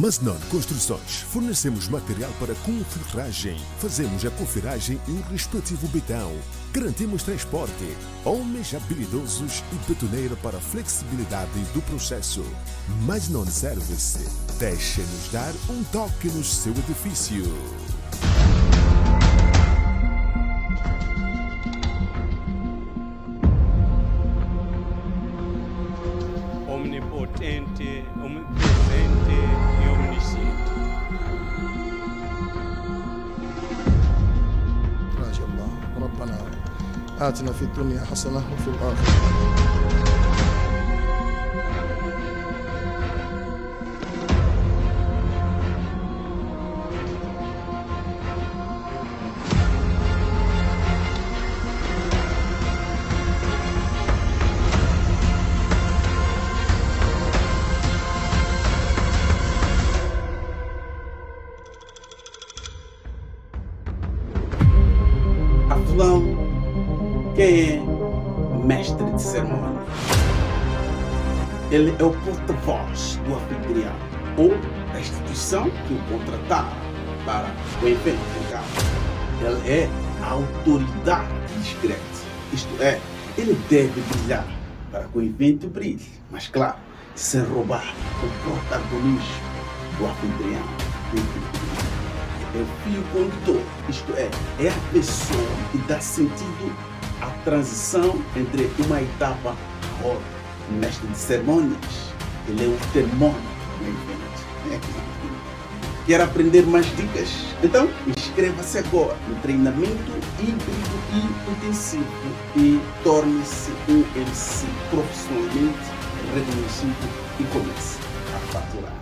Masnon Construções. Fornecemos material para confirragem. Fazemos a confirragem e o respectivo betão. Garantimos transporte, homens habilidosos e betoneira para a flexibilidade do processo. Masnon Service. Deixe-nos dar um toque no seu edifício. Omnipotente, omnipresente e omnisciente. راجع الله ربنا آتنا في الدنيا حسنة وفي الآخرة. Aflão, quem é mestre de cerimônia? Ele é o porta-voz do anfitrião ou da instituição que o contratar para o evento em causa. Ele é a autoridade discreta, isto é, ele deve brilhar para que o evento brilhe, mas claro, sem roubar o protagonismo do anfitrião. É o fio condutor, isto é a pessoa que dá sentido à transição entre uma etapa a outra. O mestre de cerimônias, ele é o termômetro do evento. Quer aprender mais dicas? Então inscreva-se agora no treinamento híbrido e intensivo e torne-se um MC profissionalmente reconhecido e comece a faturar.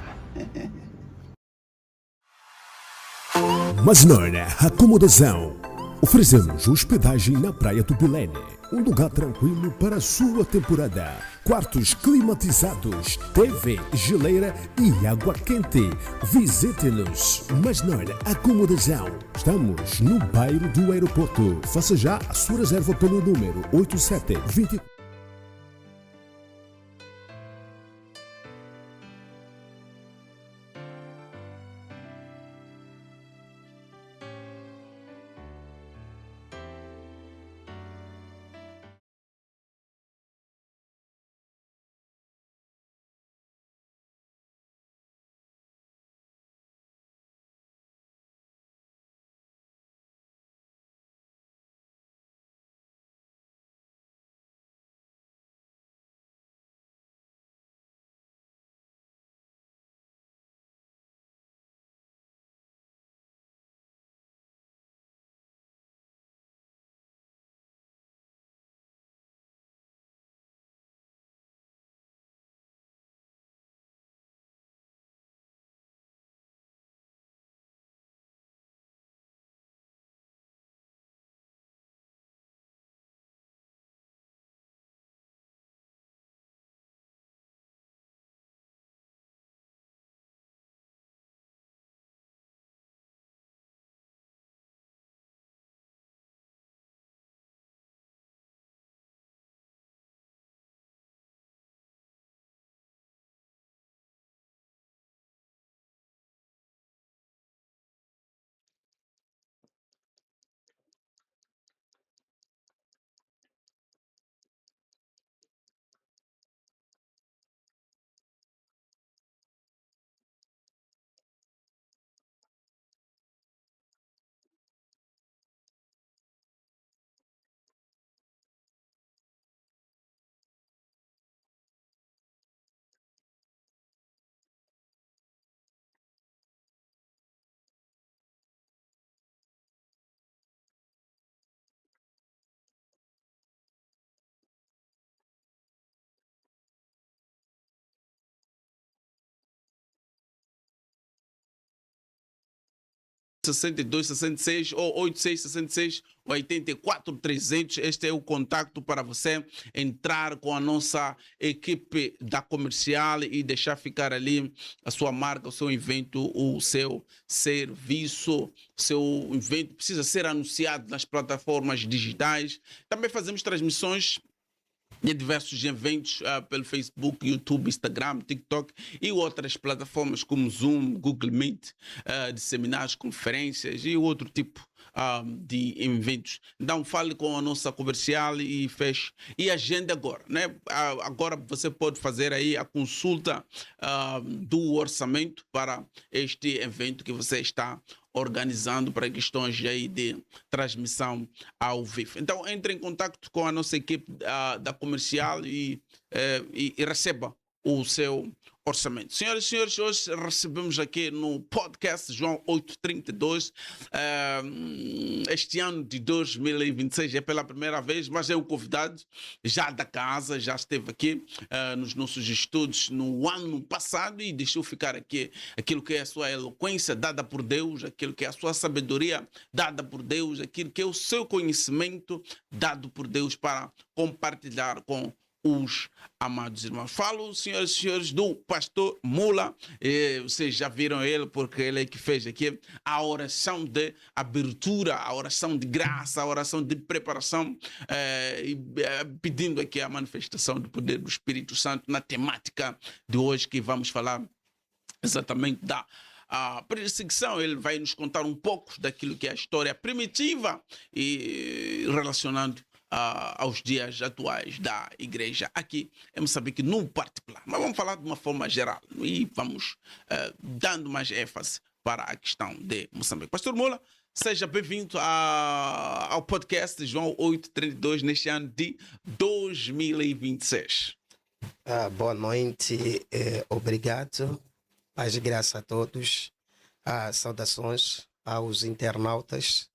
Masnon Acomodação. Oferecemos hospedagem na Praia do Belém, um lugar tranquilo para a sua temporada. Quartos climatizados, TV, geleira e água quente. Visite-nos. Masnon Acomodação. Estamos no bairro do aeroporto. Faça já a sua reserva pelo número 8720. (62 66) ou 86 66 84 300. Este é o contacto para você entrar com a nossa equipe da comercial e deixar ficar ali a sua marca, o seu evento, o seu serviço. O seu evento precisa ser anunciado nas plataformas digitais. Também fazemos transmissões de diversos eventos pelo Facebook, YouTube, Instagram, TikTok e outras plataformas como Zoom, Google Meet, de seminários, conferências e outro tipo de eventos. Então fale com a nossa comercial e feche e agende agora, né? Agora você pode fazer aí a consulta do orçamento para este evento que você está organizando para questões aí de transmissão ao vivo. Então entre em contato com a nossa equipe da comercial e receba o seu orçamento. Senhoras e senhores, hoje recebemos aqui no podcast João 832, este ano de 2026 é pela primeira vez, mas é um convidado já da casa, já esteve aqui nos nossos estudos no ano passado e deixou ficar aqui aquilo que é a sua eloquência dada por Deus, aquilo que é a sua sabedoria dada por Deus, aquilo que é o seu conhecimento dado por Deus para compartilhar com os amados irmãos. Falo, senhoras e senhores, do pastor Mula. Vocês já viram ele, porque ele é que fez aqui a oração de abertura, a oração de graça, a oração de preparação, pedindo aqui a manifestação do poder do Espírito Santo na temática de hoje, que vamos falar exatamente da perseguição. Ele vai nos contar um pouco daquilo que é a história primitiva e relacionando aos dias atuais da igreja aqui em Moçambique, no particular. Mas vamos falar de uma forma geral e vamos dando mais ênfase para a questão de Moçambique. Pastor Mula, seja bem-vindo ao podcast João 832 neste ano de 2026. Boa noite, obrigado. Paz e graça a todos. Saudações aos internautas,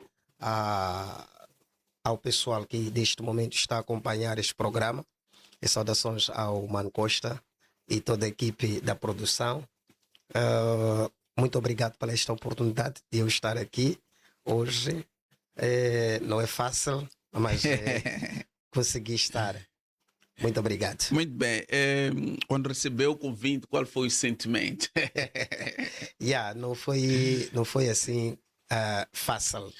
ao pessoal que neste momento está a acompanhar este programa. E saudações ao Mano Costa e toda a equipe da produção. Muito obrigado pela esta oportunidade de eu estar aqui hoje. Não é fácil, mas consegui estar. Muito obrigado. Muito bem. Quando recebeu o convite, qual foi o sentimento? Não foi assim fácil.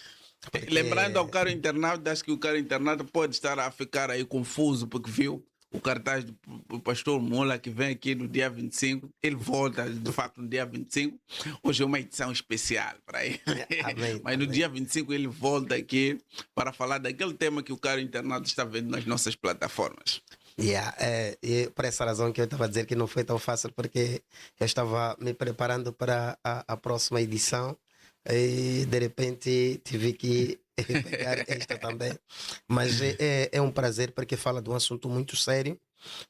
Porque... Lembrando ao caro internauta, acho que o caro internauta pode estar a ficar aí confuso porque viu o cartaz do pastor Mula que vem aqui no dia 25. Ele volta, de facto, no dia 25. Hoje é uma edição especial para ele. Amém, mas no dia 25 ele volta aqui para falar daquele tema que o caro internauta está vendo nas nossas plataformas. E por essa razão que eu estava a dizer que não foi tão fácil, porque eu estava me preparando para a próxima edição e de repente tive que pegar esta também. Mas é um prazer, porque fala de um assunto muito sério,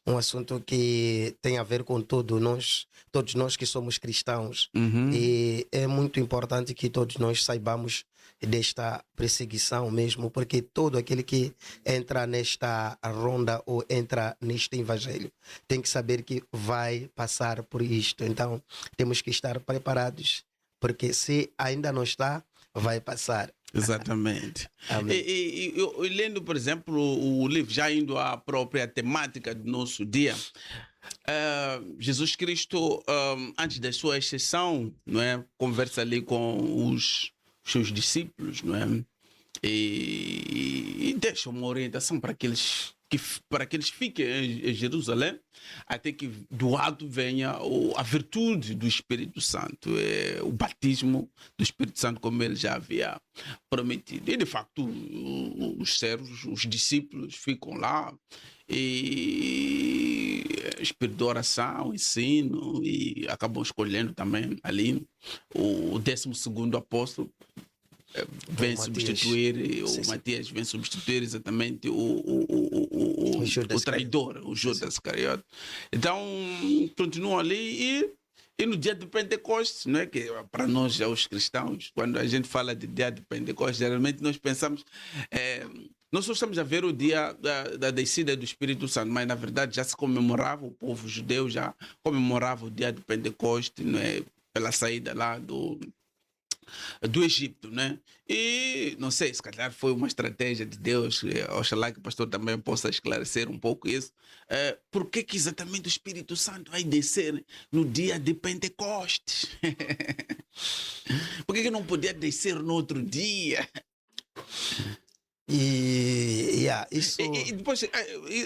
um assunto que tem a ver com todos nós que somos cristãos. E é muito importante que todos nós saibamos desta perseguição mesmo, porque todo aquele que entra nesta ronda ou entra neste evangelho tem que saber que vai passar por isto. Então temos que estar preparados, porque se ainda não está, vai passar. Exatamente. E lendo, por exemplo, o livro, já indo à própria temática do nosso dia, Jesus Cristo, antes da sua ascensão, não é, conversa ali com os seus discípulos, não é? E deixa uma orientação para que eles fiquem em Jerusalém, até que do alto venha a virtude do Espírito Santo, o batismo do Espírito Santo, como ele já havia prometido. E de facto os servos, os discípulos ficam lá e espírito de oração, ensino, e acabam escolhendo também ali o 12º apóstolo. Vem substituir, o Matias vem substituir exatamente o traidor, o Judas Iscariote. Então continuam ali e no dia de Pentecostes, não é? Que para nós, os cristãos, quando a gente fala de dia de Pentecostes, geralmente nós pensamos, nós só estamos a ver o dia da descida do Espírito Santo, mas na verdade já se comemorava, o povo judeu já comemorava o dia de Pentecostes, não é? Pela saída lá do Egito, né? E não sei, se calhar foi uma estratégia de Deus. Oxalá que o pastor também possa esclarecer um pouco isso. Por que exatamente o Espírito Santo vai descer no dia de Pentecostes? Por que não podia descer no outro dia? E Isso... E depois,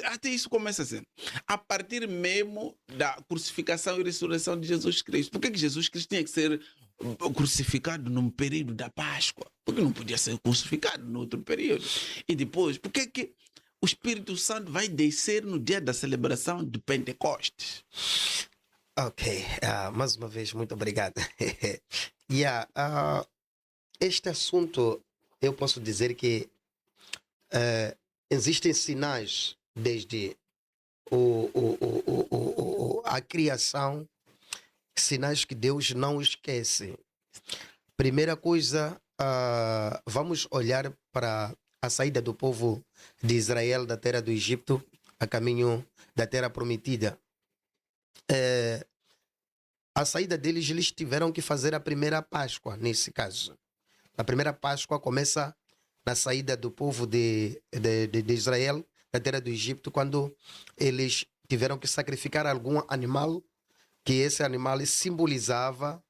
até isso começa assim. A partir mesmo da crucificação e ressurreição de Jesus Cristo. Por que Jesus Cristo tinha que ser crucificado num período da Páscoa? Porque não podia ser crucificado no outro período? E depois, por que o Espírito Santo vai descer no dia da celebração de Pentecostes? Ok, mais uma vez, muito obrigado. Este assunto, eu posso dizer que existem sinais desde a criação, sinais que Deus não esquece. Primeira coisa, vamos olhar para a saída do povo de Israel da terra do Egito a caminho da terra prometida. A saída deles, eles tiveram que fazer a primeira Páscoa, nesse caso. A primeira Páscoa começa na saída do povo de Israel da terra do Egito, quando eles tiveram que sacrificar algum animal, que esse animal simbolizava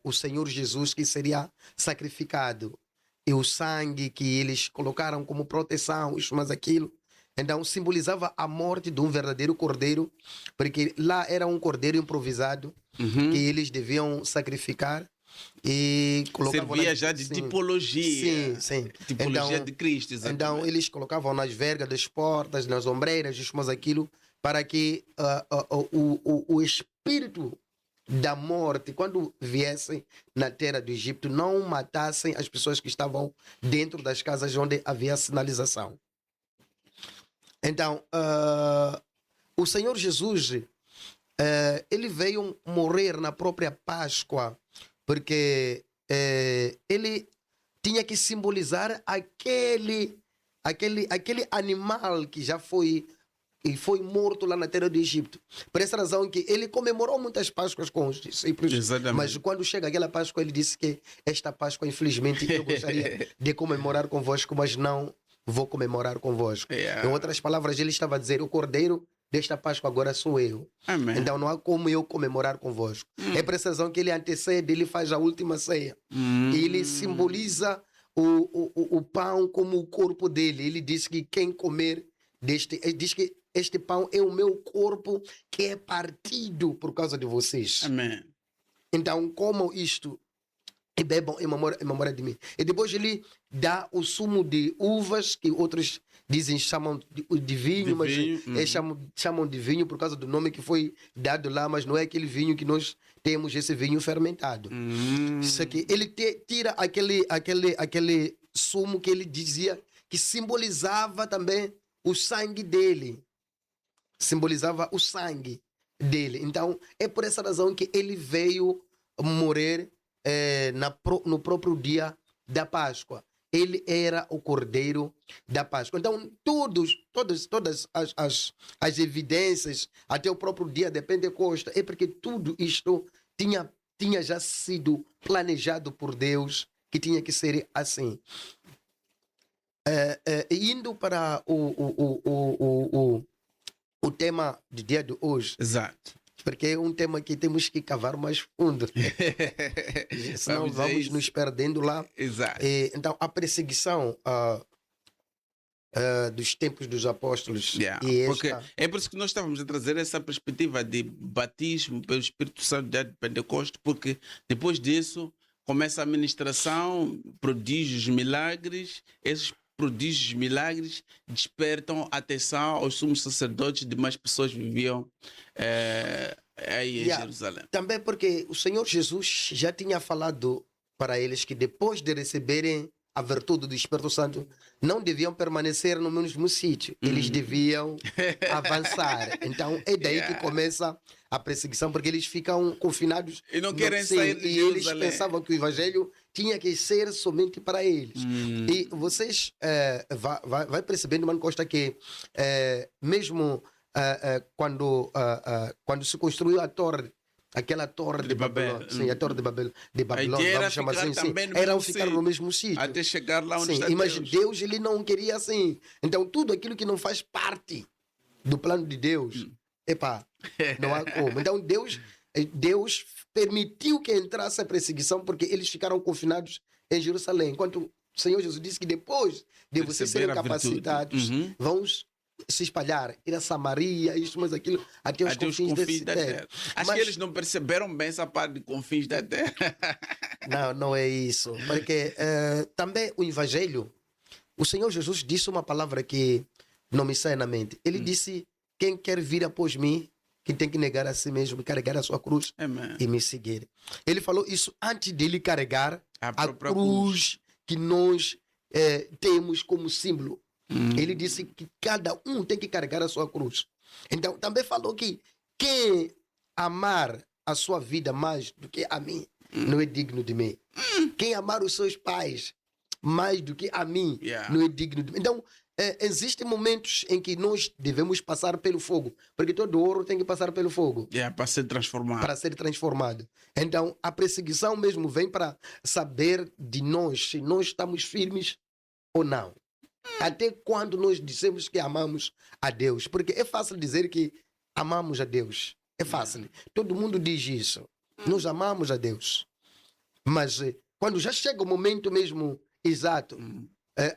o Senhor Jesus que seria sacrificado. E o sangue que eles colocaram como proteção, isso mais aquilo. Então simbolizava a morte de um verdadeiro cordeiro, porque lá era um cordeiro improvisado que eles deviam sacrificar e colocavam servia já de tipologia. Sim. Tipologia de Cristo, exatamente. Então eles colocavam nas vergas das portas, nas ombreiras, isso mais aquilo, para que o espírito da morte, quando viessem na terra do Egito, não matassem as pessoas que estavam dentro das casas onde havia sinalização. Então, o Senhor Jesus, ele veio morrer na própria Páscoa, porque ele tinha que simbolizar aquele animal que já foi morto lá na terra do Egito. Por essa razão que ele comemorou muitas Páscoas com os discípulos. Exatamente. Mas quando chega aquela Páscoa, ele disse que esta Páscoa, infelizmente, eu gostaria de comemorar convosco, mas não vou comemorar convosco. Em outras palavras, ele estava a dizer, o cordeiro desta Páscoa agora sou eu. Amém. Então não há como eu comemorar convosco. É por essa razão que ele antecede, ele faz a última ceia. E ele simboliza o pão como o corpo dele. Ele diz que quem comer deste... Ele diz que este pão é o meu corpo que é partido por causa de vocês. Amém. Então, como isto, e bebam em memória de mim. E depois ele dá o sumo de uvas, que outros dizem, chamam de vinho, mas chamam de vinho por causa do nome que foi dado lá, mas não é aquele vinho que nós temos, esse vinho fermentado. Isso aqui, ele tira aquele sumo que ele dizia que simbolizava também o sangue dele. Simbolizava o sangue dele. Então, é por essa razão que ele veio morrer no próprio dia da Páscoa. Ele era o cordeiro da Páscoa. Então, todas as evidências, até o próprio dia de Pentecostes, é porque tudo isto tinha já sido planejado por Deus, que tinha que ser assim. Indo para o tema do dia de hoje. Exato. Porque é um tema que temos que cavar mais fundo. Senão vamos nos perdendo lá. Exato. Então, a perseguição dos tempos dos apóstolos. Porque é por isso que nós estávamos a trazer essa perspectiva de batismo pelo Espírito Santo de Pentecostes, porque depois disso começa a ministração, prodígios, milagres. Esses prodígios, milagres despertam a atenção aos sumos sacerdotes, demais pessoas viviam aí em Jerusalém. Também porque o Senhor Jesus já tinha falado para eles que depois de receberem a virtude do Espírito Santo, não deviam permanecer no mesmo sítio. Eles deviam avançar. Então é daí que começa a perseguição, porque eles ficam confinados. E não querem sair de Jerusalém. E eles pensavam que o Evangelho tinha que ser somente para eles. E vocês vai percebendo, Mano Costa, que mesmo quando se construiu a torre, aquela torre de Babel, sim, a torre de Babilônia, vamos chamar assim, eram ficar no mesmo sítio. Até chegar lá onde está mas Deus, ele não queria assim. Então, tudo aquilo que não faz parte do plano de Deus, não há como. Então, Deus permitiu que entrasse a perseguição, porque eles ficaram confinados em Jerusalém. Enquanto O Senhor Jesus disse que depois de vocês Receber serem a virtude. capacitados, Uhum. vão se espalhar, ir a Samaria, isto, mas aquilo, até os Até os confins confins desse da terra. Acho Mas- que eles não perceberam bem essa parte de confins da terra. Não, não é isso. Porque também o Evangelho, o Senhor Jesus disse uma palavra que não me sai na mente. Ele disse: quem quer vir após mim, que tem que negar a si mesmo, carregar a sua cruz Amém. e me seguir. Ele falou isso antes de ele carregar A a própria cruz que nós temos como símbolo. Ele disse que cada um tem que carregar a sua cruz. Então, também falou que quem amar a sua vida mais do que a mim, não é digno de mim. Quem amar os seus pais mais do que a mim, Yeah. não é digno de mim. Então, existem momentos em que nós devemos passar pelo fogo, porque todo ouro tem que passar pelo fogo Para ser transformado. para ser transformado. Então, a perseguição mesmo vem para saber de nós se nós estamos firmes ou não. Até quando nós dizemos que amamos a Deus. Porque é fácil dizer que amamos a Deus. É fácil. Todo mundo diz isso. Nós amamos a Deus. Mas quando já chega o momento mesmo exato,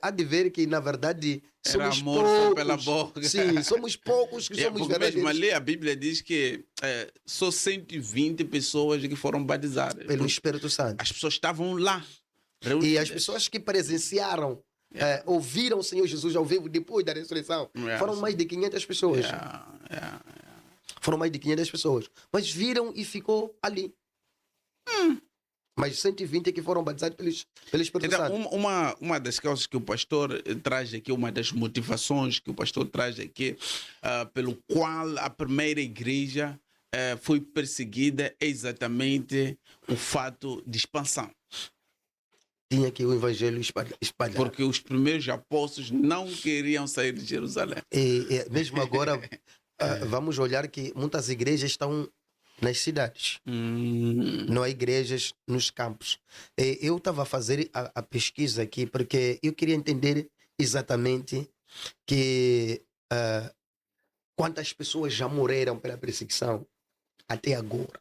há de ver que, na verdade, Era somos amor só poucos. pela boca. Sim, somos poucos que somos Porque mesmo verdadeiros. ali a Bíblia diz que só 120 pessoas que foram batizadas. Pelo Porque Espírito Santo. as pessoas estavam lá. E reunidas. as pessoas que presenciaram, ouviram o Senhor Jesus ao vivo depois da ressurreição, Yeah. foram mais de 500 pessoas. Yeah. Foram mais de 500 pessoas. Mas viram e ficou ali. Mas 120 que foram batizados pelo Espírito Então, Santo. uma das causas que o pastor traz aqui, uma das motivações que o pastor traz aqui, pelo qual a primeira igreja foi perseguida, é exatamente o fato de expansão. Tinha que o evangelho espalhar. Porque os primeiros apóstolos não queriam sair de Jerusalém. E mesmo agora, vamos olhar que muitas igrejas estão nas cidades. Não há igrejas nos campos. Eu estava a fazer a pesquisa aqui porque eu queria entender exatamente que quantas pessoas já morreram pela perseguição até agora.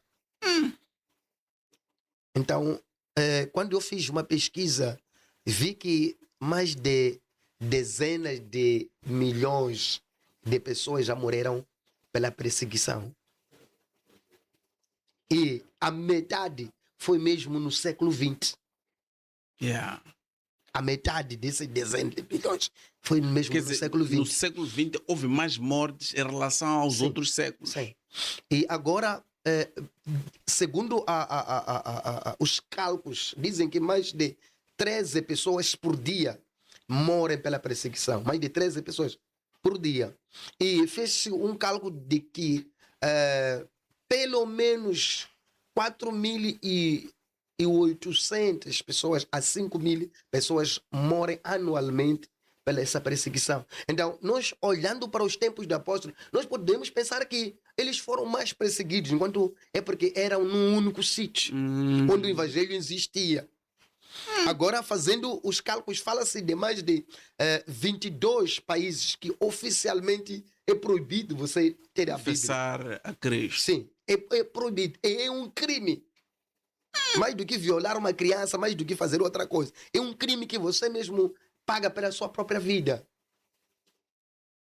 Então, quando eu fiz uma pesquisa, vi que mais de dezenas de milhões de pessoas já morreram pela perseguição. E a metade foi mesmo no século XX. Yeah. A metade desses dezenas de milhões foi mesmo Quer no dizer, século XX. no século XX houve mais mortes em relação aos Sim. outros séculos. Sim. E agora, segundo os cálculos, dizem que mais de 13 pessoas por dia morrem pela perseguição. Mais de 13 pessoas por dia. E fez-se um cálculo de que pelo menos 4.800 pessoas a 5.000 pessoas morrem anualmente pela essa perseguição. Então, nós olhando para os tempos do apóstolo, nós podemos pensar que eles foram mais perseguidos, enquanto é porque eram num único sítio, onde o evangelho existia. Agora, fazendo os cálculos, fala-se de mais de 22 países que oficialmente é proibido você ter a Bíblia. Confessar a Cristo. Sim, é proibido. É um crime. Mais do que violar uma criança, mais do que fazer outra coisa. É um crime que você mesmo paga pela sua própria vida.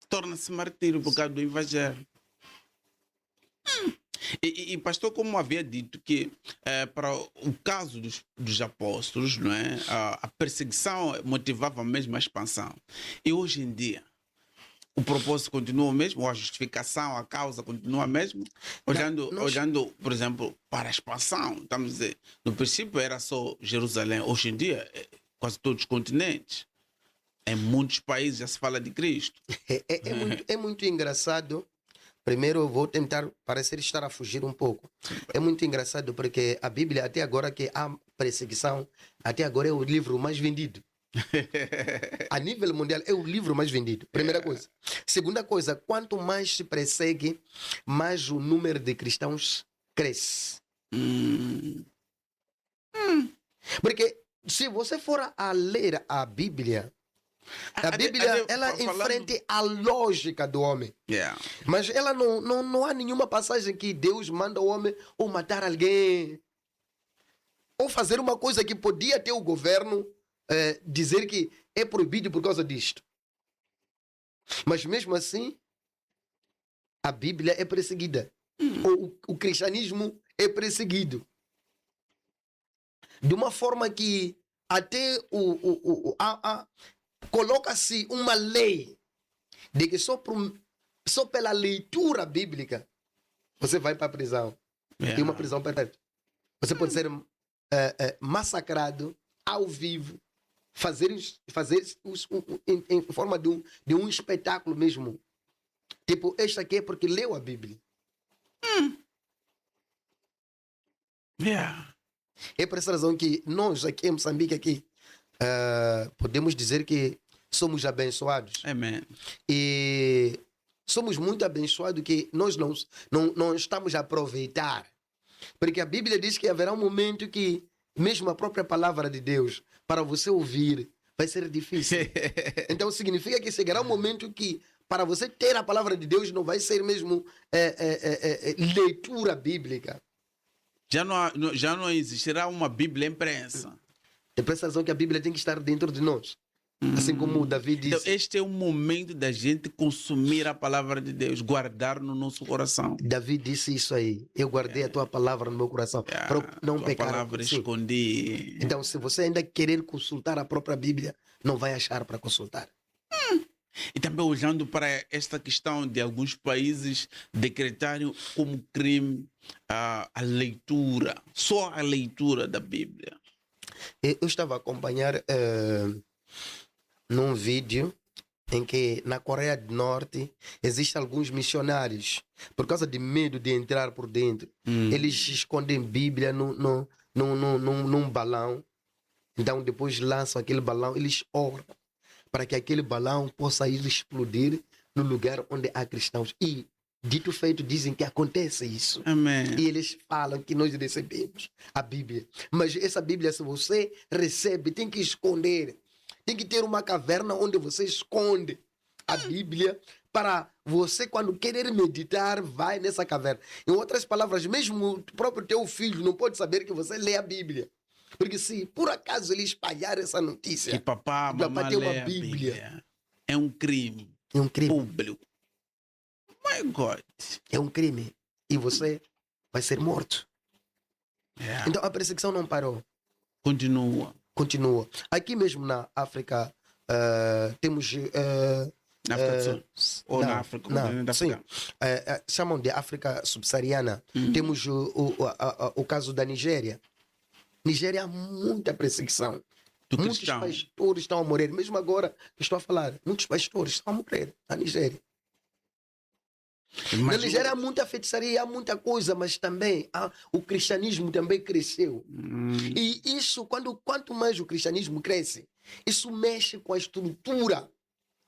Torna-se martírio por causa do evangelho. E pastor, como havia dito que para o caso dos apóstolos, não é? A perseguição motivava mesmo a expansão. E hoje em dia, o propósito continua o mesmo, ou a justificação, a causa continua a mesma? Olhando, por exemplo, para a expansão, estamos a dizer, no princípio era só Jerusalém, hoje em dia, quase todos os continentes. Em muitos países já se fala de Cristo. É muito engraçado. Primeiro eu vou tentar parecer estar a fugir um pouco. É muito engraçado porque a Bíblia, até agora que há perseguição, até agora é o livro mais vendido. A nível mundial é o livro mais vendido. Primeira coisa. Segunda coisa, quanto mais se persegue, mais o número de cristãos cresce. Porque se você for a ler a Bíblia ela enfrenta a lógica do homem. Yeah. Mas ela não há nenhuma passagem que Deus manda o homem ou matar alguém ou fazer uma coisa que podia ter o governo dizer que é proibido por causa disto. Mas mesmo assim, a Bíblia é perseguida. O cristianismo é perseguido. De uma forma que até coloca-se uma lei de que só pela leitura bíblica você vai para a prisão. E uma prisão perpétua. Você pode ser massacrado ao vivo, fazer em forma de um espetáculo mesmo. Tipo, este aqui é porque leu a Bíblia. É por essa razão que nós aqui em Moçambique aqui, podemos dizer que somos abençoados. Amém. E somos muito abençoados que nós não estamos a aproveitar. Porque a Bíblia diz que haverá um momento que mesmo a própria palavra de Deus, para você ouvir, vai ser difícil. Então significa que chegará um momento que para você ter a palavra de Deus não vai ser mesmo leitura bíblica. Já não existirá uma Bíblia imprensa. É por essa razão que a Bíblia tem que estar dentro de nós. Assim como Davi disse. Então, este é o momento da gente consumir a palavra de Deus, guardar no nosso coração. Davi disse isso aí. Eu guardei a tua palavra no meu coração para não pecar. A palavra escondi. Então, se você ainda querer consultar a própria Bíblia, não vai achar para consultar. E também olhando para esta questão de alguns países decretarem como crime a leitura, só a leitura da Bíblia. Eu estava a acompanhar num vídeo em que na Coreia do Norte existem alguns missionários, por causa de medo de entrar por dentro, eles escondem Bíblia num balão. Então depois lançam aquele balão, eles oram para que aquele balão possa ir explodir no lugar onde há cristãos. E dito feito, dizem que acontece isso. Amém. E eles falam que nós recebemos a Bíblia. Mas essa Bíblia, se você recebe, tem que esconder. Tem que ter uma caverna onde você esconde a Bíblia para você, quando querer meditar, vai nessa caverna. Em outras palavras, mesmo o próprio teu filho não pode saber que você lê a Bíblia. Porque se por acaso ele espalhar essa notícia, que papá, mamãe tem uma lê a Bíblia, é um crime. É um crime. Público. My God. É um crime. E você vai ser morto. Então a perseguição não parou. Continua. Aqui mesmo na África, temos... na África do Sul? Ou na África? Sim. Chamam de África subsaariana. Temos o caso da Nigéria. Nigéria há muita perseguição. Muitos pastores estão a morrer. Mesmo agora que estou a falar, muitos pastores estão a morrer na Nigéria. Na Nigéria há muita feitiçaria, há muita coisa, mas também o cristianismo também cresceu. E isso, quanto mais o cristianismo cresce, isso mexe com a estrutura.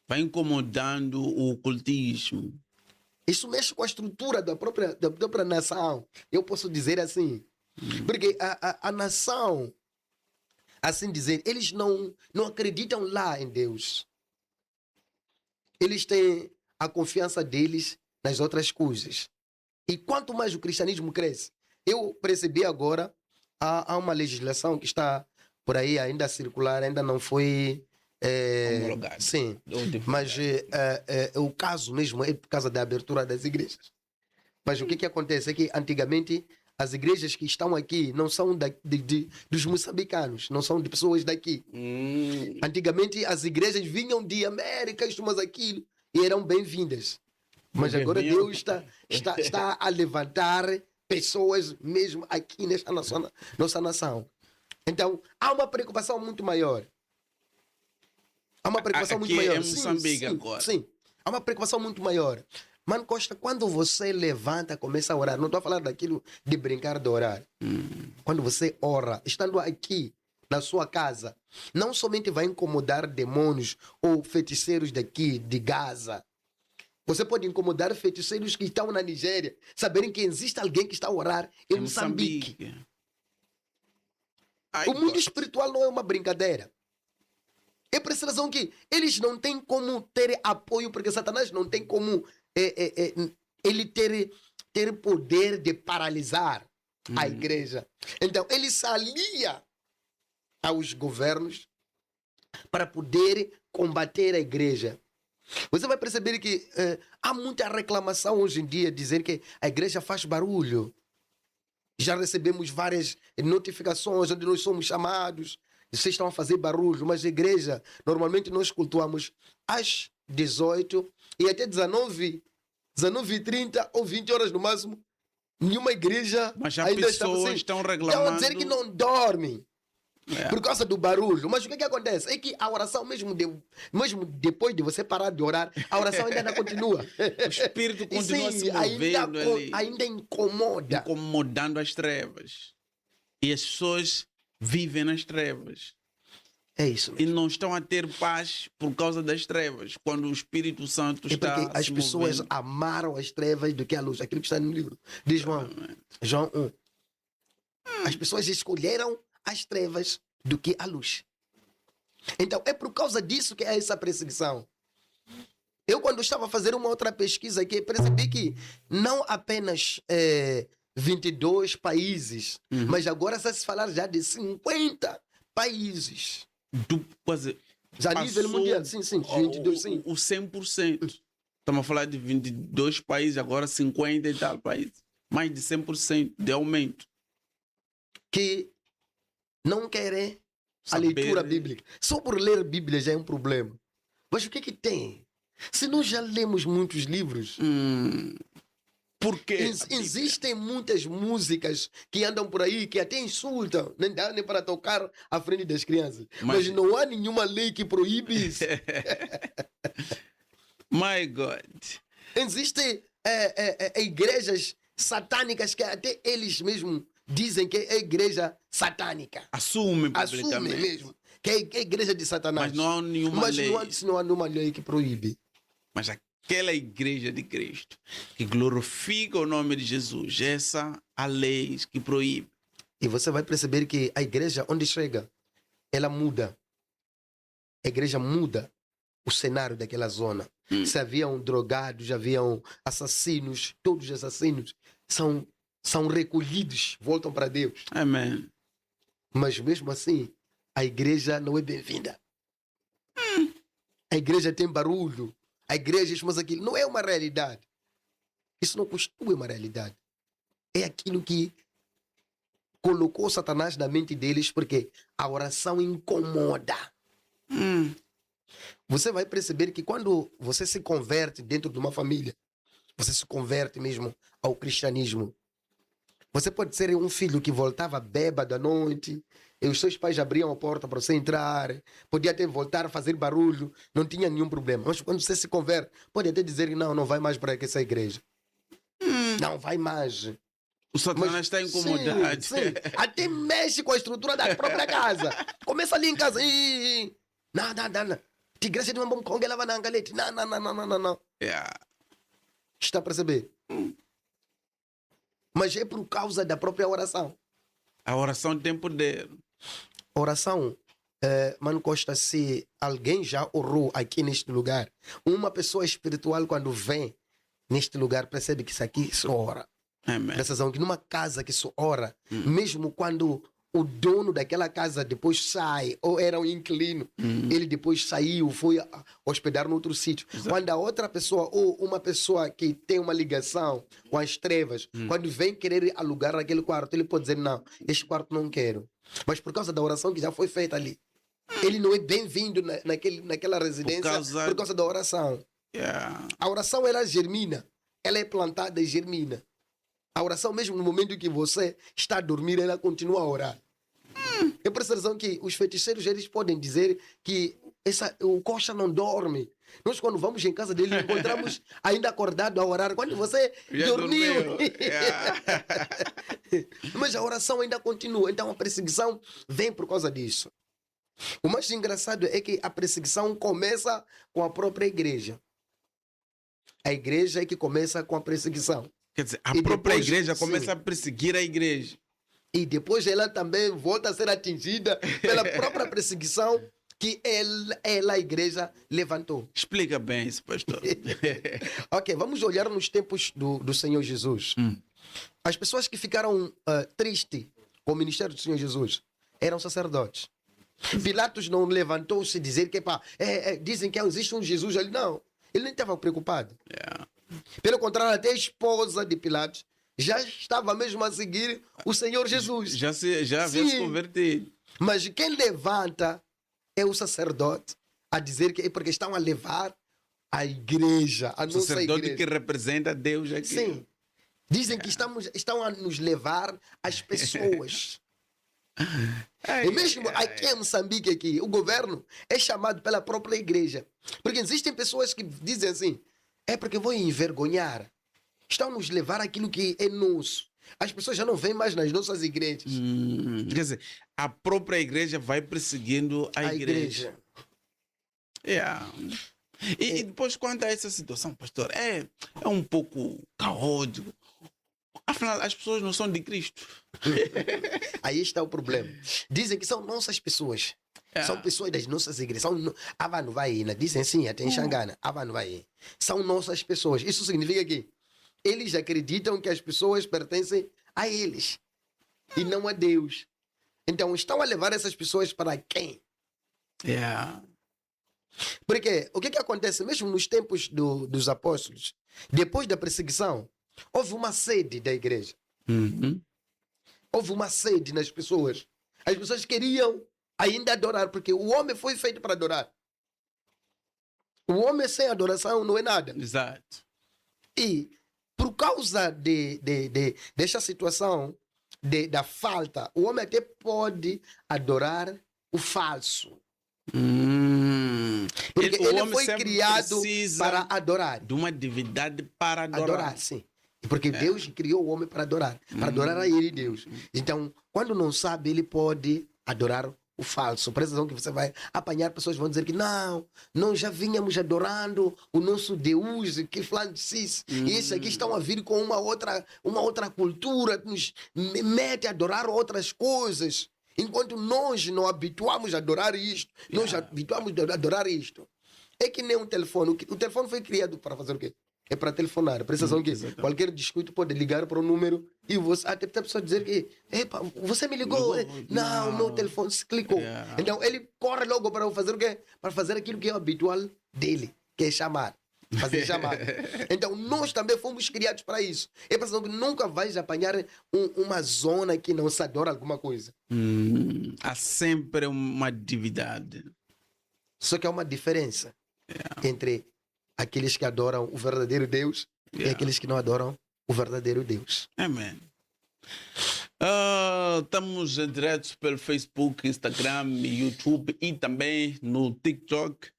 Vai incomodando o ocultismo. Isso mexe com a estrutura da própria nação. Eu posso dizer assim. Porque a nação, assim dizer, eles não acreditam lá em Deus. Eles têm a confiança deles nas outras coisas. E quanto mais o cristianismo cresce, eu percebi agora, há uma legislação que está por aí ainda a circular, ainda não foi homologado. Sim, mas o caso mesmo é por causa da abertura das igrejas. Mas o que acontece é que antigamente as igrejas que estão aqui não são dos moçambicanos, não são de pessoas daqui. Antigamente as igrejas vinham de América, isto, mas aquilo, e eram bem-vindas. Mas agora Deus está a levantar pessoas mesmo aqui nesta nossa nação. Então, há uma preocupação muito maior. Há uma preocupação muito maior. Aqui em Moçambique agora. Sim, há uma preocupação muito maior. Mano Costa, quando você levanta, começa a orar, não estou a falar daquilo de brincar de orar. Quando você ora, estando aqui na sua casa, não somente vai incomodar demônios ou feiticeiros daqui, de Gaza. Você pode incomodar feiticeiros que estão na Nigéria, saberem que existe alguém que está a orar em Moçambique. O mundo espiritual não é uma brincadeira. É por essa razão que eles não têm como ter apoio, porque Satanás não tem como ele ter poder de paralisar a igreja. Então, ele se alia aos governos para poder combater a igreja. Você vai perceber que há muita reclamação hoje em dia, dizer que a igreja faz barulho. Já recebemos várias notificações onde nós somos chamados, vocês estão a fazer barulho, mas a igreja, normalmente nós cultuamos às 18 e até 19h30 ou 20 horas no máximo. Nenhuma igreja Mas já ainda pessoas estão Estão a reclamando. dizer que não dormem. É. Por causa do barulho. Mas o que acontece? É que a oração, mesmo depois de você parar de orar, a oração ainda continua. O espírito continua Sim, se movendo ali, ainda incomoda. incomodando as trevas. E as pessoas vivem nas trevas. É isso E mesmo. não estão a ter paz por causa das trevas. Quando o Espírito Santo É está porque as se pessoas movendo. amaram as trevas do que a luz. Aquilo que está no livro de João 1. As pessoas escolheram as trevas do que a luz. Então, é por causa disso que há essa perseguição. Eu, quando estava a fazer uma outra pesquisa aqui, percebi que não apenas 22 países, mas agora está se falar já de 50 países. Quase Já a nível passou mundial, sim, 22, sim. o 100%. Estamos a falar de 22 países, agora 50 e tal países. Mais de 100% de aumento. Que não querem a Saber- leitura bíblica. Só por ler Bíblia já é um problema. Mas o que tem? Se nós já lemos muitos livros, Por quê? existem muitas músicas que andam por aí que até insultam, nem dá nem para tocar à frente das crianças. Mas não há nenhuma lei que proíbe isso. My God. Existem igrejas satânicas que até eles mesmos dizem que é igreja satânica. Assume Assumem publicamente. mesmo que é igreja de Satanás. Mas não há nenhuma Mas lei. não há nenhuma lei que proíbe. Mas aquela igreja de Cristo que glorifica o nome de Jesus, essa a lei que proíbe. E você vai perceber que a igreja, onde chega, ela muda. A igreja muda o cenário daquela zona. Se haviam drogados, haviam assassinos, todos os assassinos são recolhidos, voltam para Deus. Amém. Mas mesmo assim, a igreja não é bem-vinda. A igreja tem barulho. A igreja, isso, mas aquilo não é uma realidade. Isso não costuma uma realidade. É aquilo que colocou Satanás na mente deles, porque a oração incomoda. Você vai perceber que quando você se converte dentro de uma família, você se converte mesmo ao cristianismo. Você pode ser um filho que voltava bêbado à noite, e os seus pais abriam a porta para você entrar, podia até voltar a fazer barulho, não tinha nenhum problema. Mas quando você se converte, pode até dizer que não vai mais para essa igreja. Não vai mais. O Satanás está incomodado. Sim. Até mexe com a estrutura da própria casa. Começa ali em casa. Não. A igreja de uma bomconga ela vai na galete. Não. Yeah. Está a perceber? Mas é por causa da própria oração. A oração tem poder. Oração, Mano Costa, se alguém já orou aqui neste lugar, uma pessoa espiritual quando vem neste lugar percebe que isso aqui se ora. Amém. Precisam que numa casa que se ora, mesmo quando o dono daquela casa depois sai, ou era um inquilino, ele depois saiu, foi hospedar no outro sítio. Quando a outra pessoa, ou uma pessoa que tem uma ligação com as trevas, quando vem querer alugar aquele quarto, ele pode dizer, não, este quarto não quero. Mas por causa da oração que já foi feita ali, ele não é bem-vindo naquela residência por causa da oração. Yeah. A oração, ela germina, ela é plantada e germina. A oração, mesmo no momento que você está a dormir, ela continua a orar. É por essa razão que os feiticeiros, eles podem dizer que o Costa não dorme. Nós, quando vamos em casa dele, encontramos ainda acordado a orar. Quando você Já dormiu. Yeah. Mas a oração ainda continua. Então a perseguição vem por causa disso. O mais engraçado é que a perseguição começa com a própria igreja. A igreja é que começa com a perseguição. Quer dizer, a E própria depois, igreja sim. começa a perseguir a igreja. E depois ela também volta a ser atingida pela própria perseguição que ela, a igreja, levantou. Explica bem isso, pastor. Ok, vamos olhar nos tempos do Senhor Jesus. As pessoas que ficaram tristes com o ministério do Senhor Jesus eram sacerdotes. Pilatos não levantou-se dizer que dizem que existe um Jesus ali. Não, ele nem estava preocupado. Yeah. Pelo contrário, até a esposa de Pilatos já estava mesmo a seguir o Senhor Jesus. Já havia se convertido. Mas quem levanta é o sacerdote a dizer que é porque estão a levar a igreja, a O nossa sacerdote igreja. que representa Deus aqui. Sim. Dizem que estão a nos levar as pessoas. E mesmo aqui em Moçambique, aqui, o governo é chamado pela própria igreja. Porque existem pessoas que dizem assim, é porque vou envergonhar. Estão a nos levar aquilo que é nosso. As pessoas já não vêm mais nas nossas igrejas. Quer dizer, a própria igreja vai perseguindo a igreja. Yeah. E depois, quanto a essa situação, pastor, é um pouco caótico. Afinal, as pessoas não são de Cristo. Aí está o problema. Dizem que são nossas pessoas. São pessoas das nossas igrejas. Não vai ir. Dizem sim, até em Xangana. Não vai ir. São nossas pessoas. Isso significa que eles acreditam que as pessoas pertencem a eles e não a Deus. Então, estão a levar essas pessoas para quem? Yeah. Porque o que acontece mesmo nos tempos dos apóstolos? Depois da perseguição, houve uma sede da igreja. Houve uma sede nas pessoas. As pessoas queriam ainda adorar, porque o homem foi feito para adorar. O homem sem adoração não é nada. Exato. E por causa dessa situação, da falta, o homem até pode adorar o falso. Porque O ele homem foi sempre criado precisa para adorar. de uma divindade para adorar. Adorar, sim. Porque Deus criou o homem para adorar a ele, Deus. Então, quando não sabe, ele pode adorar o falso. Por essa razão que você vai apanhar pessoas que vão dizer que não, nós já vínhamos adorando o nosso Deus, que flancis, e esses aqui estão a vir com uma outra cultura, nos mete a adorar outras coisas. Enquanto nós não habituamos a adorar isto, nós habituamos a adorar isto. É que nem um telefone. O telefone foi criado para fazer o quê? É para telefonar. Por essa razão que qualquer discussão pode ligar para um número e você até a pessoa dizer que você me ligou. Não, meu telefone se clicou. Então ele corre logo para fazer o quê? Para fazer aquilo que é o habitual dele, que é chamar. Fazer chamada. Então nós também fomos criados para isso. É para que nunca vais apanhar uma zona que não se adora alguma coisa. Há sempre uma divindade. Só que há uma diferença entre aqueles que adoram o verdadeiro Deus e aqueles que não adoram o verdadeiro Deus. Amém. Estamos em direto pelo Facebook, Instagram, YouTube e também no TikTok.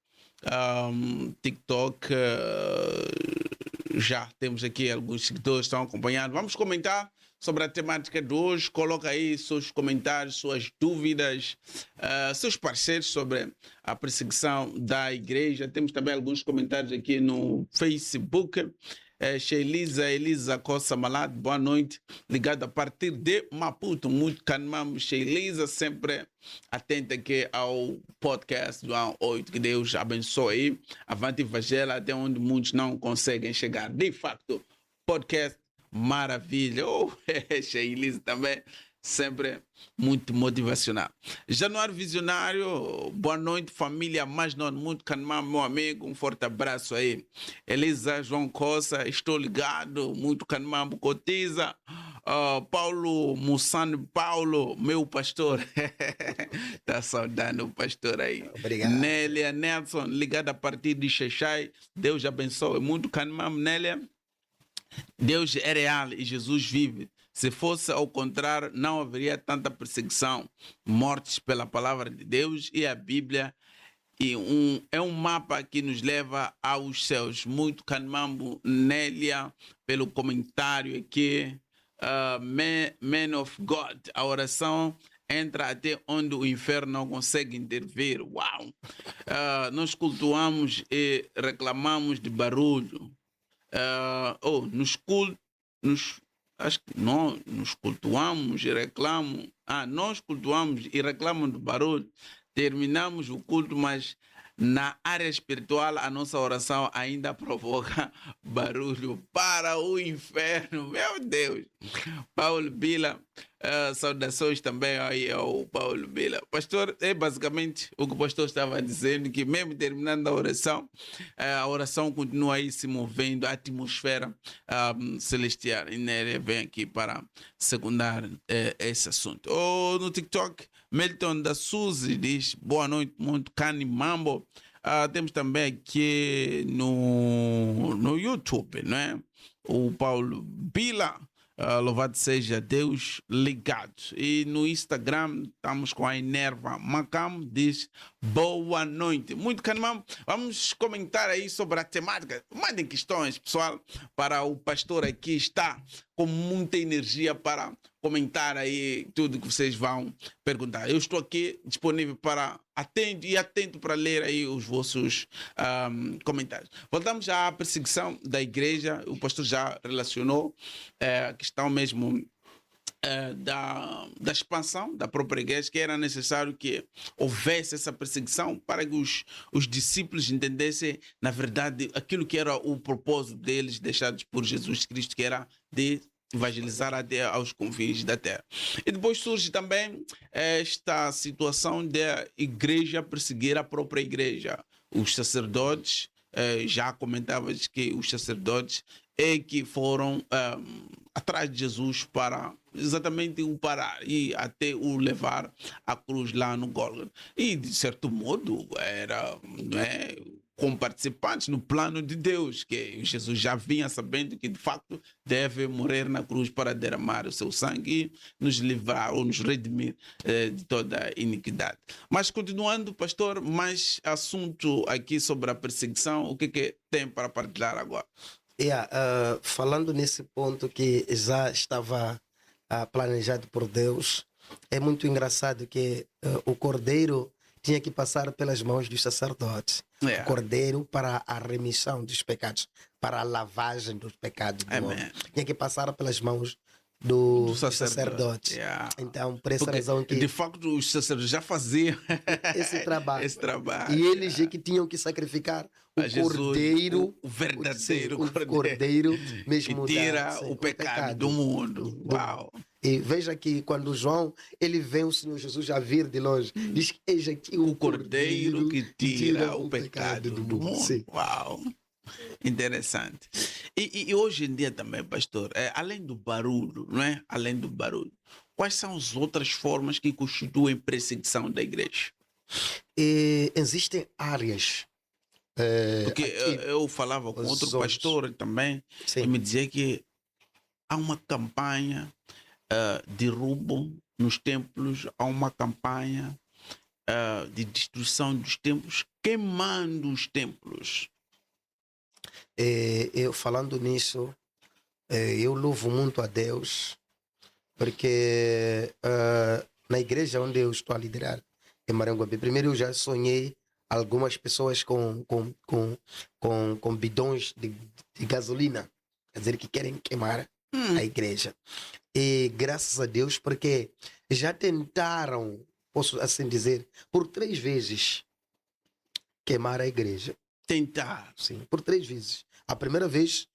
Já temos aqui alguns seguidores que estão acompanhando. Vamos comentar sobre a temática de hoje. Coloca aí seus comentários, suas dúvidas, seus parceiros sobre a perseguição da igreja. Temos também alguns comentários aqui no Facebook. Elisa Costa Malado, boa noite, ligado a partir de Maputo, muito canmamos. Elisa, sempre atenta aqui ao podcast do A8, que Deus abençoe. Avante Evangelho, até onde muitos não conseguem chegar. De facto, podcast maravilha. Elisa também, sempre muito motivacional. Januário Visionário, boa noite, família mais não muito canmam, meu amigo, um forte abraço aí. Elisa João Costa, estou ligado, muito canmam, cotiza. Paulo Mussano, Paulo, meu pastor, tá saudando o pastor aí. Obrigado. Nélia Nelson, ligada a partir de Xexai, Deus abençoe, muito canmam, Nélia. Deus é real e Jesus vive. Se fosse ao contrário, não haveria tanta perseguição, mortes pela palavra de Deus e a Bíblia. É um mapa que nos leva aos céus. Muito canmambo, Nélia, pelo comentário aqui. Man of God, a oração entra até onde o inferno não consegue intervir. Uau! Nós cultuamos e reclamamos de barulho. Acho que nós nos cultuamos e reclamamos. Nós cultuamos e reclamamos do barulho. Terminamos o culto, mas na área espiritual a nossa oração ainda provoca barulho para o inferno. Meu Deus. Paulo Bila, saudações também aí ao Paulo Bila. Pastor, é basicamente o que o pastor estava dizendo, que mesmo terminando a oração continua aí se movendo, a atmosfera celestial. E ele vem aqui para secundar esse assunto. No TikTok, Melton da Suzy diz, boa noite, muito Cani Mambo. Temos também aqui no YouTube, não é? O Paulo Bila, louvado seja Deus, ligado. E no Instagram estamos com a Enerva Macam, diz boa noite. Muito canimam. Vamos comentar aí sobre a temática. Mandem questões, pessoal, para o pastor aqui está com muita energia para comentar aí tudo que vocês vão perguntar. Eu estou aqui disponível para atento para ler aí os vossos comentários. Voltamos à perseguição da igreja. O pastor já relacionou a questão mesmo da expansão da própria igreja, que era necessário que houvesse essa perseguição para que os discípulos entendessem, na verdade, aquilo que era o propósito deles, deixados por Jesus Cristo, que era de evangelizar até aos confins da terra. E depois surge também esta situação da igreja perseguir a própria igreja. Os sacerdotes, já comentavas que os sacerdotes é que foram atrás de Jesus para exatamente o parar e até o levar à cruz lá no Gólgota. E, de certo modo, era, não é, com participantes no plano de Deus, que Jesus já vinha sabendo que, de facto, deve morrer na cruz para derramar o seu sangue e nos livrar ou nos redimir de toda a iniquidade. Mas, continuando, pastor, mais assunto aqui sobre a perseguição, o que tem para partilhar agora? Falando nesse ponto que já estava planejado por Deus, é muito engraçado que o cordeiro tinha que passar pelas mãos dos sacerdotes. O cordeiro para a remissão dos pecados, para a lavagem dos pecados do homem. Tinha que passar pelas mãos do sacerdote. Então, por essa razão que... De facto, os sacerdotes já faziam esse trabalho. Esse E eles que tinham que sacrificar o cordeiro, o verdadeiro cordeiro mesmo, que tira o pecado do mundo. Uau! E veja que quando João, ele vê o Senhor Jesus já vir de longe, diz que eis aqui o cordeiro que tira o pecado do mundo. Sim. Uau! Interessante. E hoje em dia também, pastor, além do barulho, não é? Além do barulho, quais são as outras formas que constituem perseguição da igreja? Existem áreas. Porque eu falava com outro pastor também, e me dizia que há uma campanha de roubo nos templos, há uma campanha de destruição dos templos, queimando os templos. Eu falando nisso, eu louvo muito a Deus, porque na igreja onde eu estou a liderar, em Maranguape, primeiro eu já sonhei algumas pessoas com bidões de gasolina, quer dizer, que querem queimar a igreja. E graças a Deus, porque já tentaram, posso assim dizer, por 3 vezes queimar a igreja. Tentar. Sim, por 3 vezes. A primeira vez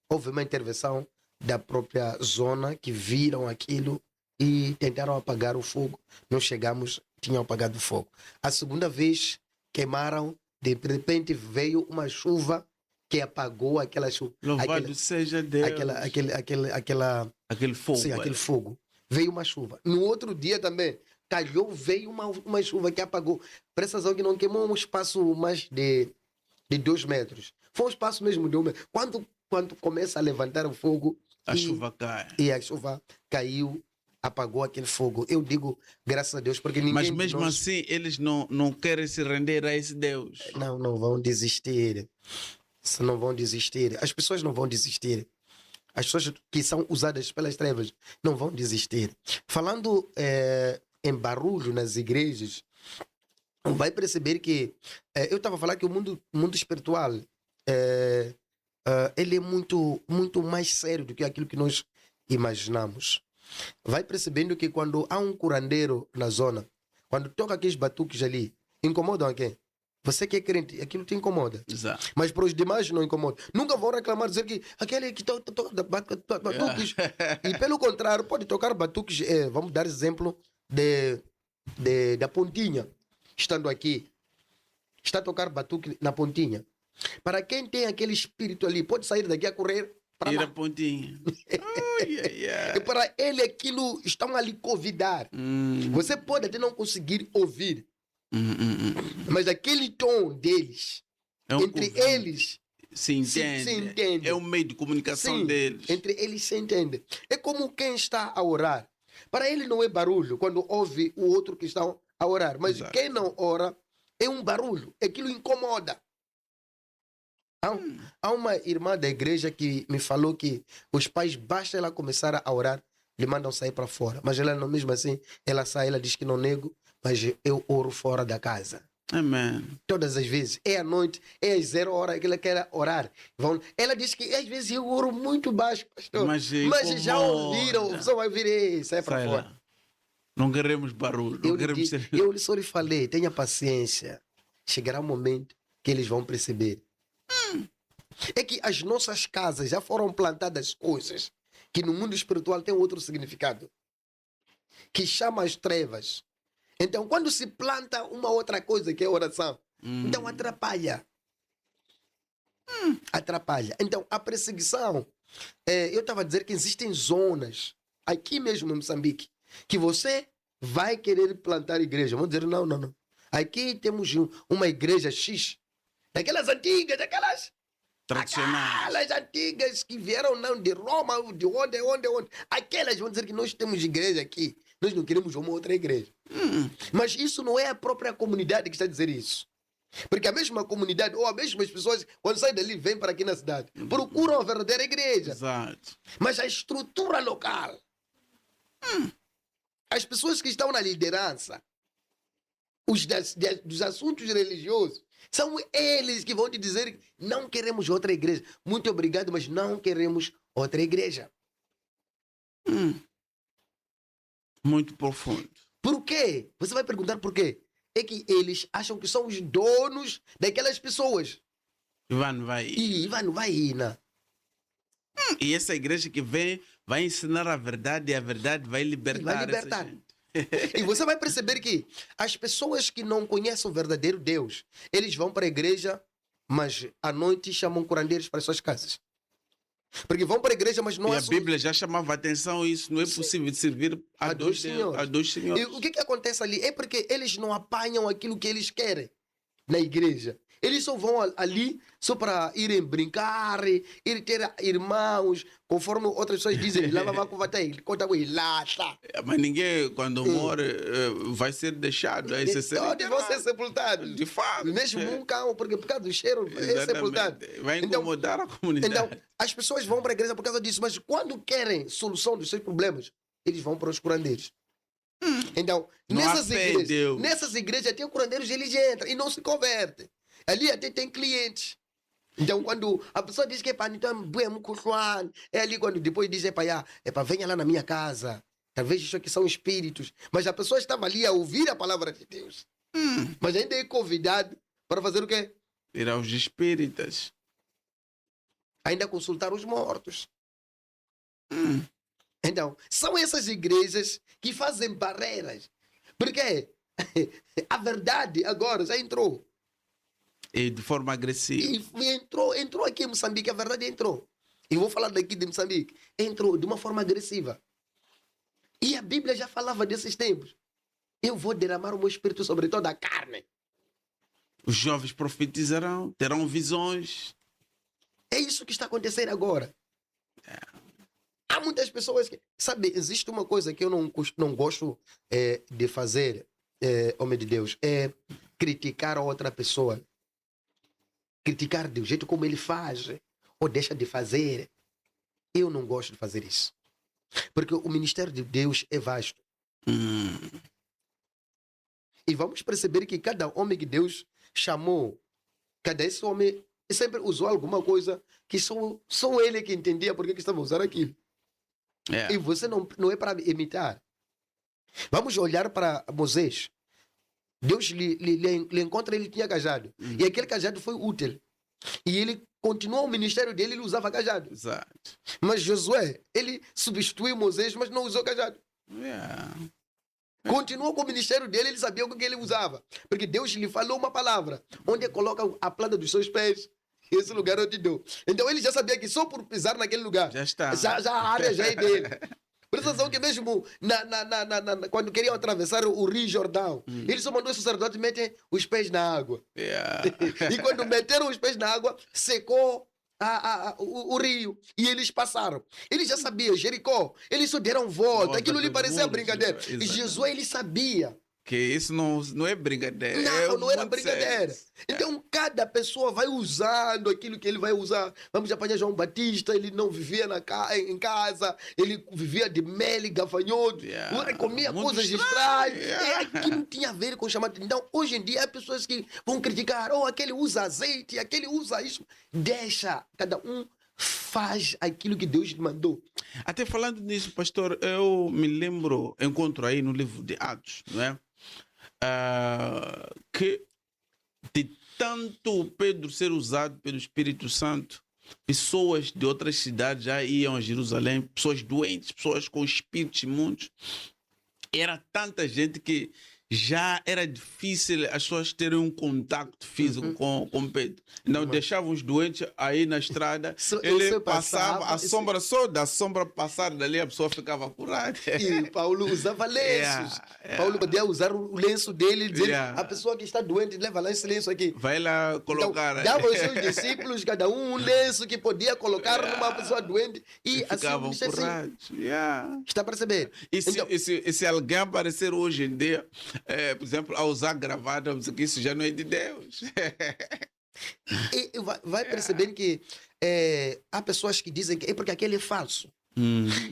houve uma intervenção da própria zona que viram aquilo e tentaram apagar o fogo. Não chegamos, tinham apagado o fogo. A segunda vez queimaram, de repente veio uma chuva que apagou aquela chuva. Louvado seja Deus. Aquele fogo. Sim, aquele fogo. Veio uma chuva. No outro dia também calhou, veio uma chuva que apagou. Presta atenção que não queimou um espaço mais de 2 metros. Foi um espaço mesmo de 1 metro. Quando começa a levantar o fogo... A chuva cai. E a chuva caiu, apagou aquele fogo. Eu digo, graças a Deus, porque ninguém... Mas mesmo assim, eles não querem se render a esse Deus. Não vão desistir. Não vão desistir. As pessoas não vão desistir. As pessoas que são usadas pelas trevas não vão desistir. Falando em barulho nas igrejas, vai perceber que eu estava a falar que o mundo espiritual ele é muito, muito mais sério do que aquilo que nós imaginamos. Vai percebendo que quando há um curandeiro na zona, quando toca aqueles batuques ali, incomodam a quem? Você que é crente, aquilo te incomoda. Exato. Mas para os demais não incomoda. Nunca vão reclamar, dizer que aquele que toca batuques. E pelo contrário, pode tocar batuques. Vamos dar exemplo da Pontinha, estando aqui. Está a tocar batuque na Pontinha. Para quem tem aquele espírito ali, pode sair daqui a correr para Ir lá. a pontinha. Ai, ai, ai. E para ele aquilo estão ali convidar. Você pode até não conseguir ouvir. Mas aquele tom deles, É um entre convite. eles, Se entende. se entende. É o meio de comunicação sim, deles. entre eles se entende. É como quem está a orar. Para ele não é barulho quando ouve o outro que está a orar. Mas Exato. quem não ora é um barulho. Aquilo incomoda. Há uma irmã da igreja que me falou que os pais, basta ela começar a orar, lhe mandam sair para fora. Mas ela não, mesmo assim, ela sai, ela diz que não nego, mas eu oro fora da casa. Amém. Todas as vezes. É à noite, é às 0 horas que ela quer orar. Ela diz que às vezes eu oro muito baixo, pastor. Mas já incomoda. ouviram, só vai vir, sai para Sai fora. lá. Não queremos barulho. Não queremos ser... Eu só lhe falei, tenha paciência. Chegará um momento que eles vão perceber. É que as nossas casas já foram plantadas coisas que no mundo espiritual tem outro significado. Que chama as trevas. Então, quando se planta uma outra coisa que é oração, então atrapalha. Atrapalha. Então, a perseguição, eu estava a dizer que existem zonas, aqui mesmo em Moçambique, que você vai querer plantar igreja. Vamos dizer, não. Aqui temos uma igreja X, daquelas antigas, daquelas Tradicionais. aquelas antigas que vieram não de Roma, de onde. Aquelas vão dizer que nós temos igreja aqui. Nós não queremos uma outra igreja. Mas isso não é a própria comunidade que está a dizer isso. Porque a mesma comunidade, ou as mesmas pessoas, quando saem dali, vêm para aqui na cidade. Procuram a verdadeira igreja. Exato. Mas a estrutura local. As pessoas que estão na liderança, dos assuntos religiosos, são eles que vão te dizer que não queremos outra igreja. Muito obrigado, mas não queremos outra igreja. Muito profundo. Por quê? Você vai perguntar por quê? É que eles acham que são os donos daquelas pessoas. Ivan vai. E Ivan vai ir, né? E essa igreja que vem vai ensinar a verdade e a verdade vai libertar. Vai libertar. essa gente. E você vai perceber que as pessoas que não conhecem o verdadeiro Deus, eles vão para a igreja, mas à noite chamam curandeiros para as suas casas. Porque vão para a igreja, mas não E é a Bíblia já chamava atenção a isso. Não é possível servir a dois senhores. A dois senhores. E o que acontece ali? É porque eles não apanham aquilo que eles querem na igreja. Eles só vão ali só para irem brincar, ir ter irmãos, conforme outras pessoas dizem, lá vai contar ele, conta com ele, lá está. Mas ninguém, quando morre, vai ser deixado. Aí você Todos vão ser sepultados. De fato. Mesmo um cão, porque por causa do cheiro, é Exatamente. sepultado. Vai incomodar a comunidade. Então, as pessoas vão para a igreja por causa disso, mas quando querem solução dos seus problemas, eles vão para os curandeiros. Então, Não há fé em Deus. nessas igrejas tem curandeiros, eles entram e não se convertem. Ali até tem clientes. Então, quando a pessoa diz que então, é ali quando depois diz, venha lá na minha casa. Talvez isso aqui são espíritos. Mas a pessoa estava ali a ouvir a palavra de Deus. Mas ainda é convidado para fazer o quê? Ir aos espíritas. Ainda consultar os mortos. Então, são essas igrejas que fazem barreiras. Porque a verdade agora já entrou. E de forma agressiva. E entrou aqui em Moçambique, a verdade entrou. E vou falar daqui de Moçambique. Entrou de uma forma agressiva. E a Bíblia já falava desses tempos. Eu vou derramar o meu espírito sobre toda a carne. Os jovens profetizarão, terão visões. É isso que está acontecendo agora. Há muitas pessoas que... Sabe, existe uma coisa que eu não gosto de fazer, homem de Deus, é criticar a outra pessoa. Criticar do jeito como ele faz, ou deixa de fazer. Eu não gosto de fazer isso. Porque o ministério de Deus é vasto. E vamos perceber que cada homem que Deus chamou, cada esse homem sempre usou alguma coisa que só ele que entendia porque que estava usando aquilo. E você não é para imitar. Vamos olhar para Moisés. Deus lhe encontra, ele tinha cajado. E aquele cajado foi útil. E ele continuou o ministério dele, ele usava cajado. Exato. Mas Josué, ele substituiu Moisés, mas não usou cajado. Yeah. Continuou com o ministério dele, ele sabia o que ele usava. Porque Deus lhe falou uma palavra, onde ele coloca a planta dos seus pés. Esse lugar eu te dou. Então ele já sabia que só por pisar naquele lugar, Já está. já a área já é dele. Por isso razão que mesmo quando queriam atravessar o Rio Jordão, ele só mandou os sacerdotes meter os pés na água. Yeah. E quando meteram os pés na água, secou o rio. E eles passaram. Eles já sabiam, Jericó, eles só deram volta. Aquilo lhe parecia brincadeira. E Exatamente. Jesus, ele sabia. Que isso não é brincadeira. Não era muito brincadeira. sério. Então, cada pessoa vai usando aquilo que ele vai usar. Vamos apanhar João Batista, ele não vivia em casa, ele vivia de mel e gafanhoto, Yeah. comia Muito coisas estranho, estranhas. yeah. Aquilo não tinha a ver com chamado. Então, hoje em dia, há pessoas que vão criticar: aquele usa azeite, aquele usa isso. Deixa, cada um faz aquilo que Deus lhe mandou. Até falando nisso, pastor, eu me lembro, encontro aí no livro de Atos, não é? Que de tanto Pedro ser usado pelo Espírito Santo, pessoas de outras cidades já iam a Jerusalém, pessoas doentes, pessoas com espíritos imundos. Era tanta gente que já era difícil as pessoas terem um contato físico com Pedro. Então deixavam os doentes aí na estrada, ele Você passava, a isso- sombra, só da sombra passar dali, a pessoa ficava curada. E Paulo usava lenços. Yeah. Paulo podia usar o lenço dele e dizer: Yeah. a pessoa que está doente, leva lá esse lenço aqui. Vai lá colocar. Então, dava aos seus discípulos, cada um lenço que podia colocar numa pessoa doente e assim, Ficavam assim. curados. Yeah. Está a perceber? E se, Então, e se alguém aparecer hoje em dia, por exemplo, a usar gravata, que isso já não é de Deus. e vai percebendo que há pessoas que dizem que é porque aquele é falso.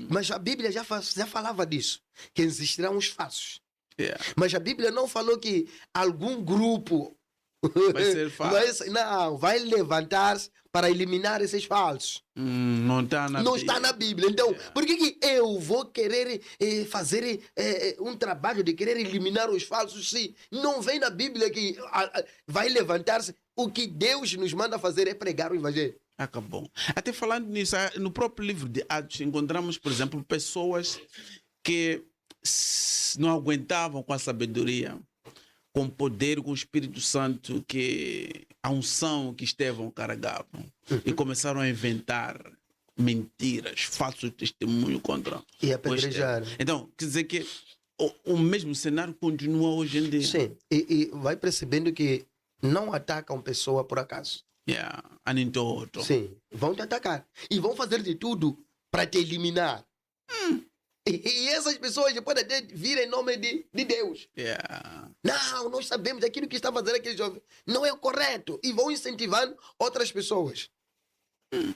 Mas a Bíblia já falava disso, que existirão os falsos. Yeah. Mas a Bíblia não falou que algum grupo Vai ser falso. vai levantar-se para eliminar esses falsos. Não está na Não Bíblia. está na Bíblia. Então, por que eu vou querer fazer um trabalho de querer eliminar os falsos se não vem na Bíblia que vai levantar-se? O que Deus nos manda fazer é pregar o Evangelho. Acabou. Até falando nisso, no próprio livro de Atos, encontramos, por exemplo, pessoas que não aguentavam com a sabedoria, com o poder, com o Espírito Santo, que a unção que Estevão carregava, e começaram a inventar mentiras, falsos testemunhos contra E o apedrejar. Estevão. Então, quer dizer que o mesmo cenário continua hoje em dia. Sim. E vai percebendo que não atacam pessoa por acaso. Yeah. Anintoto. Sim. Vão te atacar. E vão fazer de tudo para te eliminar. E essas pessoas podem até vir em nome de Deus. Yeah. Não, nós sabemos aquilo que está fazendo aquele jovem não é o correto. E vão incentivando outras pessoas.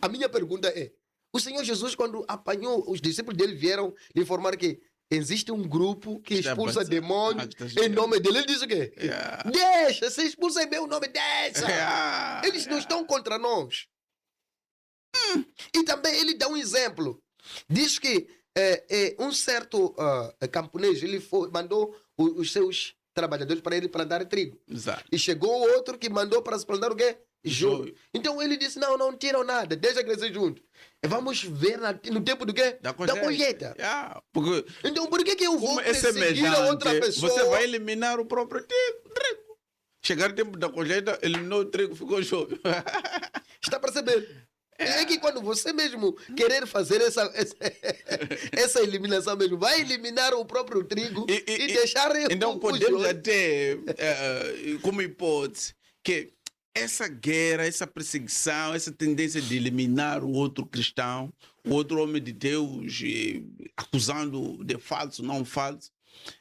A minha pergunta é: o Senhor Jesus, quando apanhou, os discípulos dele vieram lhe informar que existe um grupo que Está expulsa bastante- demônios está em nome dele. Ele diz o quê? Yeah. Deixa, se expulsa em meu nome, deixa. Yeah. Eles não estão contra nós. E também ele dá um exemplo. Diz que um certo camponês, ele mandou os seus trabalhadores para ele plantar trigo. Exato. E chegou outro que mandou para se plantar o quê? Joio. Joio. Então ele disse: não tiram nada, deixa crescer junto. E vamos ver no tempo do quê? Da colheita. Yeah. Porque Então por que eu vou como é perseguir a outra semelhante, pessoa? você vai eliminar o próprio trigo. Chegar o tempo da colheita, eliminou o trigo, ficou joio. Está a perceber? É que quando você mesmo querer fazer essa eliminação mesmo, vai eliminar o próprio trigo e deixar Então o podemos joio. até, como hipótese, que essa guerra, essa perseguição, essa tendência de eliminar o outro cristão, o outro homem de Deus, acusando de falso, não falso,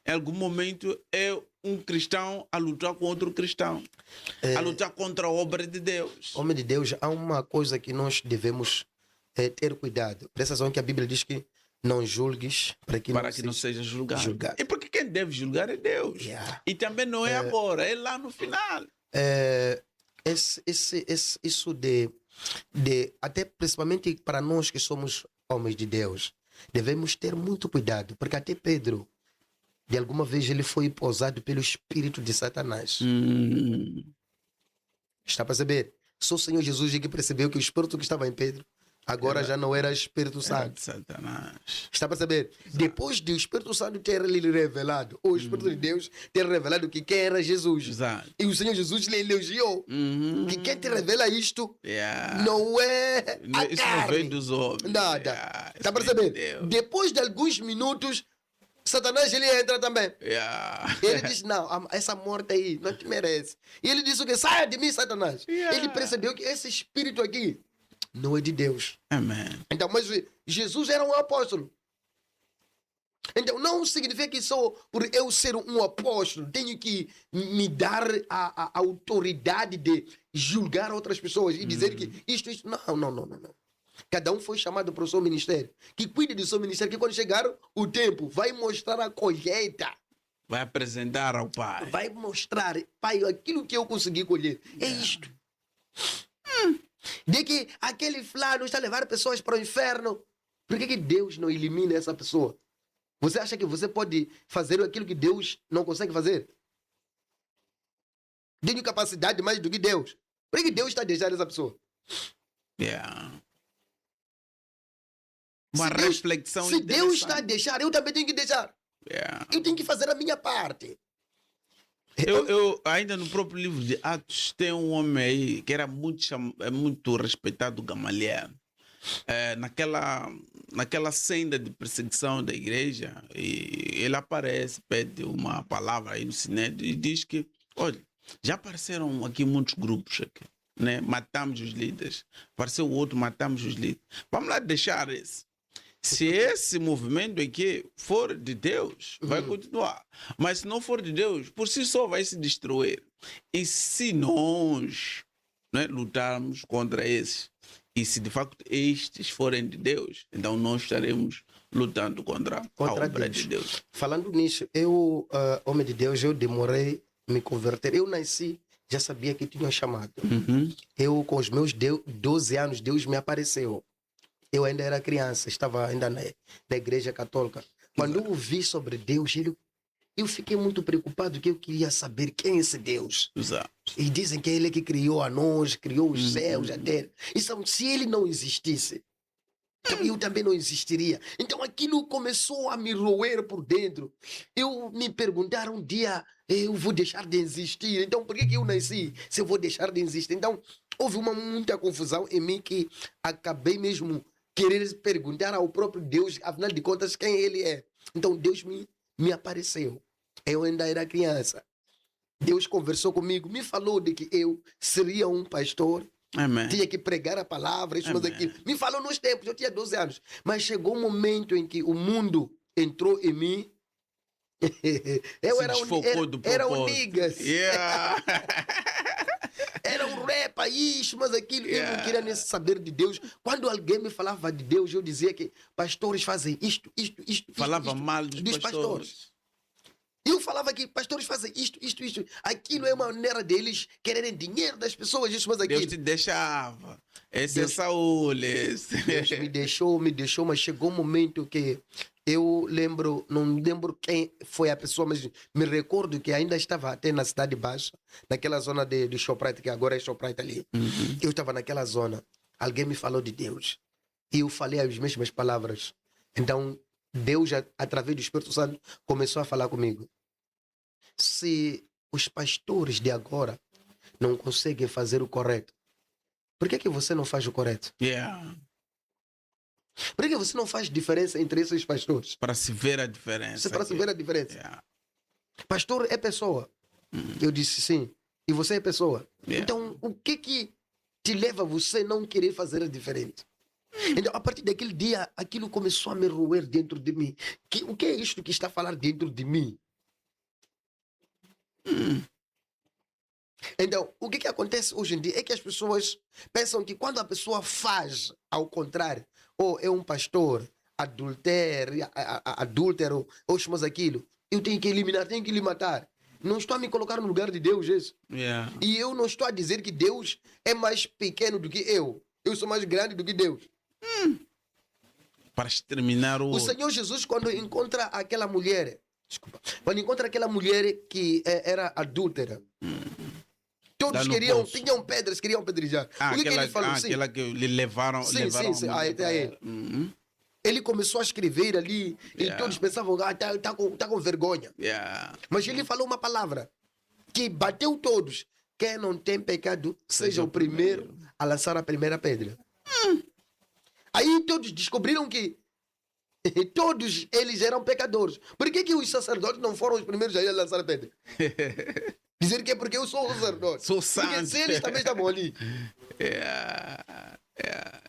em algum momento é um cristão a lutar com outro cristão, a lutar contra a obra de Deus. Homem de Deus, há uma coisa que nós devemos ter cuidado. Por essa razão que a Bíblia diz que não julgues para que Não seja julgado. julgado. E porque quem deve julgar é Deus. Yeah. E também não é agora, é lá no final. Isso de até principalmente para nós que somos homens de Deus, devemos ter muito cuidado, porque até Pedro de alguma vez ele foi pousado pelo espírito de Satanás. Está a perceber? Só o Senhor Jesus é que percebeu que o espírito que estava em Pedro agora já não era Espírito Santo. Satanás. Está a perceber? Depois do Espírito Santo ter lhe revelado, o Espírito de Deus ter revelado que quem era Jesus. Exato. E o Senhor Jesus lhe elogiou. Que quem te revela isto Yeah. não é a Isso não carne. vem dos homens. Nada. Yeah. Está a Isso vem de perceber? Deus. Depois de alguns minutos, Satanás ele entra também. Yeah. Ele diz, não, essa morte aí não te merece. E ele disse o quê? Saia de mim, Satanás. Yeah. Ele percebeu que esse espírito aqui não é de Deus. Amém. Então, mas Jesus era um apóstolo. Então, não significa que só por eu ser um apóstolo tenho que me dar a autoridade de julgar outras pessoas e dizer que isto. Não. Cada um foi chamado para o seu ministério. Que cuide do seu ministério, que quando chegar o tempo, vai mostrar a colheita. Vai apresentar ao Pai. Vai mostrar, Pai, aquilo que eu consegui colher. É isto. De que aquele fulano está a levar pessoas para o inferno. Por que Deus não elimina essa pessoa? Você acha que você pode fazer aquilo que Deus não consegue fazer? Tenho capacidade mais do que Deus. Por que Deus está a deixar essa pessoa? Yeah. Uma Se Deus- reflexão Se Deus está a interessante. deixar, eu também tenho que deixar. Yeah. Eu tenho que fazer a minha parte. Eu ainda no próprio livro de Atos tem um homem aí que era muito respeitado, Gamaliel. Naquela senda de perseguição da igreja, e ele aparece, pede uma palavra aí no Sinédrio e diz que, olha, já apareceram aqui muitos grupos aqui, né? Matamos os líderes. Apareceu outro, matamos os líderes. Vamos lá deixar esse. Se esse movimento aqui for de Deus, vai continuar. Mas se não for de Deus, por si só vai se destruir. E se nós, né, lutarmos contra esses, e se de facto estes forem de Deus, então nós estaremos lutando contra a obra de Deus. Falando nisso, eu, homem de Deus, eu demorei a me converter. Eu nasci, já sabia que tinha um chamado. Eu, com os meus 12 anos, Deus me apareceu. Eu ainda era criança, estava ainda na igreja católica. Quando eu ouvi sobre Deus, eu fiquei muito preocupado, que eu queria saber quem é esse Deus. Exato. E dizem que é ele que criou a nós, criou os céus, a terra. Então, se ele não existisse, então eu também não existiria. Então aquilo começou a me roer por dentro. Eu me perguntar um dia, eu vou deixar de existir. Então por que eu nasci se eu vou deixar de existir? Então houve muita confusão em mim, que acabei mesmo querer perguntar ao próprio Deus, afinal de contas, quem ele é. Então Deus me apareceu. Eu ainda era criança. Deus conversou comigo, me falou de que eu seria um pastor. Amém. Tinha que pregar a palavra, isso, mas Amém. aquilo. Me falou nos tempos, eu tinha 12 anos. Mas chegou um momento em que o mundo entrou em mim. Eu Se era desfocou do era um propósito. niggas. Yeah. Era um rap, isso, mas aquilo. Eu Yeah. não queria nem saber de Deus. Quando alguém me falava de Deus, eu dizia que pastores fazem isto. Falava isto, mal dos pastores. Eu falava que pastores fazem isto. Aquilo é uma maneira deles quererem dinheiro das pessoas, isso, mas aquilo. Deus te deixava. Esse Deus- é Saúl. Esse. Deus me deixou, mas chegou um momento que eu lembro, não lembro quem foi a pessoa, mas me recordo que ainda estava até na Cidade Baixa, naquela zona de Shoprite, que agora é Shoprite ali. Eu estava naquela zona, alguém me falou de Deus, e eu falei as mesmas palavras. Então, Deus, através do Espírito Santo, começou a falar comigo. Se os pastores de agora não conseguem fazer o correto, por que você não faz o correto? Yeah. Por que você não faz diferença entre esses pastores? Para se ver a diferença. Para se ver a diferença. Yeah. Pastor é pessoa. Eu disse sim. E você é pessoa. Yeah. Então, o que te leva a você não querer fazer a diferente? Então, a partir daquele dia, aquilo começou a me roer dentro de mim. O que é isto que está a falar dentro de mim? Então, o que acontece hoje em dia é que as pessoas pensam que quando a pessoa faz ao contrário, ou é um pastor adúltero, ou chamamos aquilo, eu tenho que eliminar, tenho que lhe matar. Não estou a me colocar no lugar de Deus, isso. Yeah. E eu não estou a dizer que Deus é mais pequeno do que eu. Eu sou mais grande do que Deus. Para exterminar o O Senhor Jesus, quando encontra aquela mulher Desculpa. Quando encontra aquela mulher que era adúltera. Todos Dá no queriam, bolso. tinham pedras, queriam apedrejar. O que ele falou? Sim. aquela que lhe levaram. Sim, levaram sim, a mulher até para ele. ela. Uhum. Ele começou a escrever ali e Yeah. todos pensavam, tá com vergonha. Yeah. Mas ele falou uma palavra que bateu todos. Quem não tem pecado, seja o primeiro a lançar a primeira pedra. Aí todos descobriram que todos eles eram pecadores. Por que os sacerdotes não foram os primeiros a ir a lançar a pedra? Dizer que é porque eu sou o sacerdote. Sou Porque santo. se eles também estavam ali. Yeah. Yeah.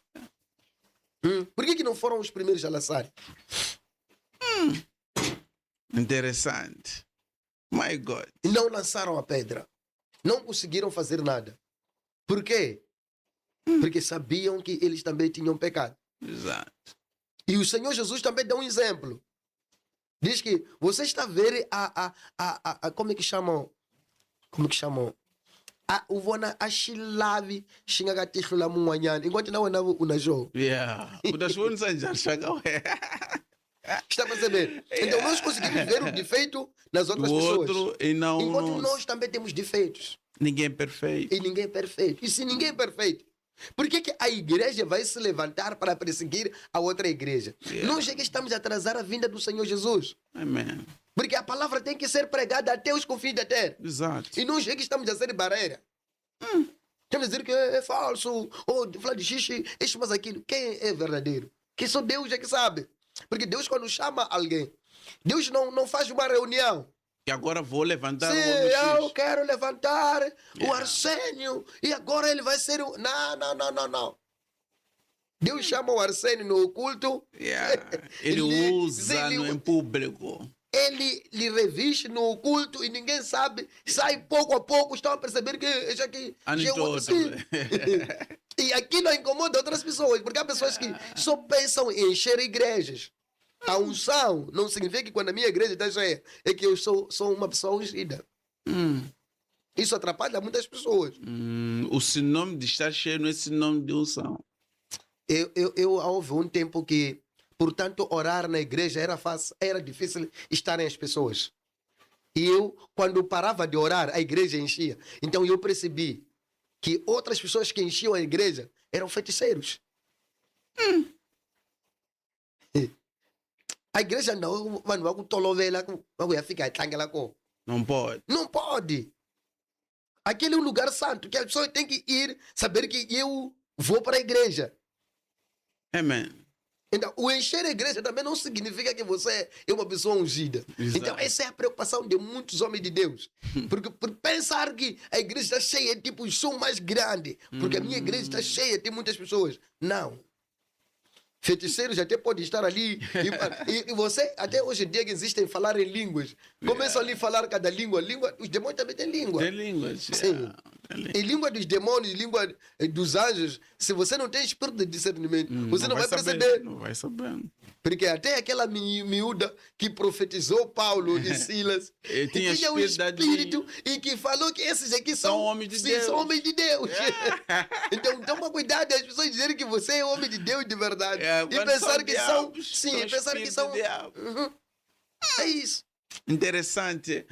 Por que não foram os primeiros a lançar? Interessante. My God. E não lançaram a pedra. Não conseguiram fazer nada. Por quê? Porque sabiam que eles também tinham pecado. Exato. E o Senhor Jesus também dá um exemplo. Diz que você está a ver como é que chamam? Como é que chamam? O vona achilavi xingagatixo la munhanyana. Enquanto não é o najou. Yeah. O das fontes já chegou. Está a perceber? Então nós conseguimos ver o defeito nas O outras pessoas. outro e não Enquanto nós. nós também temos defeitos. Ninguém é perfeito. E ninguém é perfeito. E se ninguém é perfeito, por que a igreja vai se levantar para perseguir a outra igreja? Yeah. Nós é que estamos a atrasar a vinda do Senhor Jesus. Amém. Porque a palavra tem que ser pregada até os confins da terra. Exato. E nós é que estamos a ser barreira. Estamos a dizer que é falso, ou falar de xixi, isso, mas aquilo. Quem é verdadeiro? Que só Deus é que sabe. Porque Deus, quando chama alguém, Deus não faz uma reunião. E agora vou levantar Sim, o homem eu X. quero levantar o Yeah. Arsênio e agora ele vai ser o... Não. Deus chama o Arsênio no oculto, Yeah. Ele Ele- usa ele- em público. ele lhe reviste no oculto e ninguém sabe, sai pouco a pouco, estão a perceber que esse aqui já é outro, sim. E aquilo incomoda outras pessoas, porque há pessoas que só pensam em encher igrejas. A unção não significa que quando a minha igreja está cheia, é que eu sou uma pessoa ungida. Isso atrapalha muitas pessoas. O sinônimo de estar cheio não é sinônimo de unção. Houve um tempo que, portanto, orar na igreja era fácil, era difícil estarem as pessoas. E eu, quando parava de orar, a igreja enchia. Então eu percebi que outras pessoas que enchiam a igreja eram feiticeiros. A igreja não, mano, vai com tolovela, vai ficar lá com. Não pode. Não pode. Aquele é um lugar santo, que a pessoa tem que ir, saber que eu vou para a igreja. Amém. Então, o encher a igreja também não significa que você é uma pessoa ungida. Exato. Então, essa é a preocupação de muitos homens de Deus. Porque por pensar que a igreja está cheia, tipo, eu sou mais grande, porque a minha igreja está cheia, tem muitas pessoas. Não. Feiticeiros até podem estar ali. E você, até hoje em dia que existem falar em línguas. Começam ali a falar cada língua. Os demônios também têm língua. Tem línguas. Sim. Yeah. Tem língua. E língua dos demônios, língua dos anjos, se você não tem espírito de discernimento, você não vai saber, perceber. Não vai saber. Porque até aquela miúda que profetizou Paulo e Silas, Ele tinha tinha um espírito de- espírito e que falou que esses aqui são homens de sim, Deus. são homens de Deus. Então toma cuidado as pessoas dizerem que você é homem de Deus de verdade. É, E quando pensar são que diabos, são. Sim, são pensar que espíritos são. de diabo. Uhum. É isso. Interessante.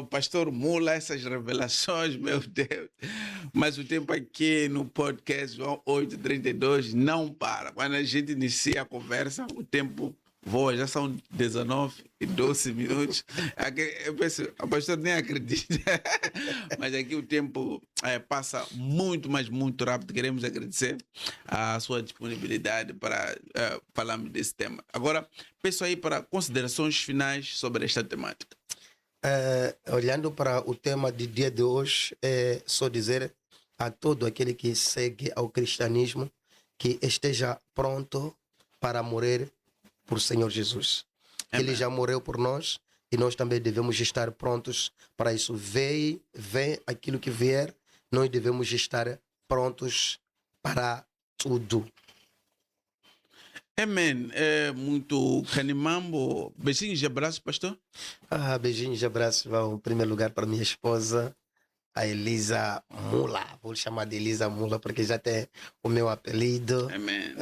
Pastor Mula, essas revelações, meu Deus. Mas o tempo aqui no podcast João 8:32 não para. Quando a gente inicia a conversa, o tempo voa. Já são 19:12. Aqui, eu penso, o pastor nem acredita. Mas aqui o tempo passa muito, mas muito rápido. Queremos agradecer a sua disponibilidade para falarmos desse tema. Agora, peço aí para considerações finais sobre esta temática. Olhando para o tema do dia de hoje, é só dizer a todo aquele que segue ao cristianismo que esteja pronto para morrer por Senhor Jesus. Amém. Ele já morreu por nós e nós também devemos estar prontos para isso. Vem aquilo que vier, nós devemos estar prontos para tudo. Amém. É muito canimambo. Beijinhos e abraços, pastor. Beijinhos e abraços vão em primeiro lugar para minha esposa, a Elisa Mula. Vou chamar de Elisa Mula porque já tem o meu apelido. Amém.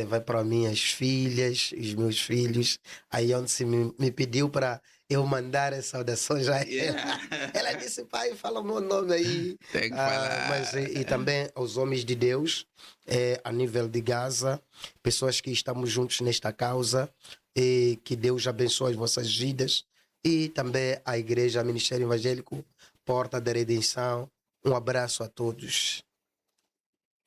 Vai para minhas filhas, os meus filhos. Aí onde se me pediu para eu mandar as saudações a ela. Yeah. Ela disse, pai, fala o meu nome aí. Tem que falar. Mas, e também aos homens de Deus, a nível de Gaza, pessoas que estamos juntos nesta causa, e que Deus abençoe as vossas vidas. E também a Igreja Ministério Evangélico, Porta da Redenção. Um abraço a todos.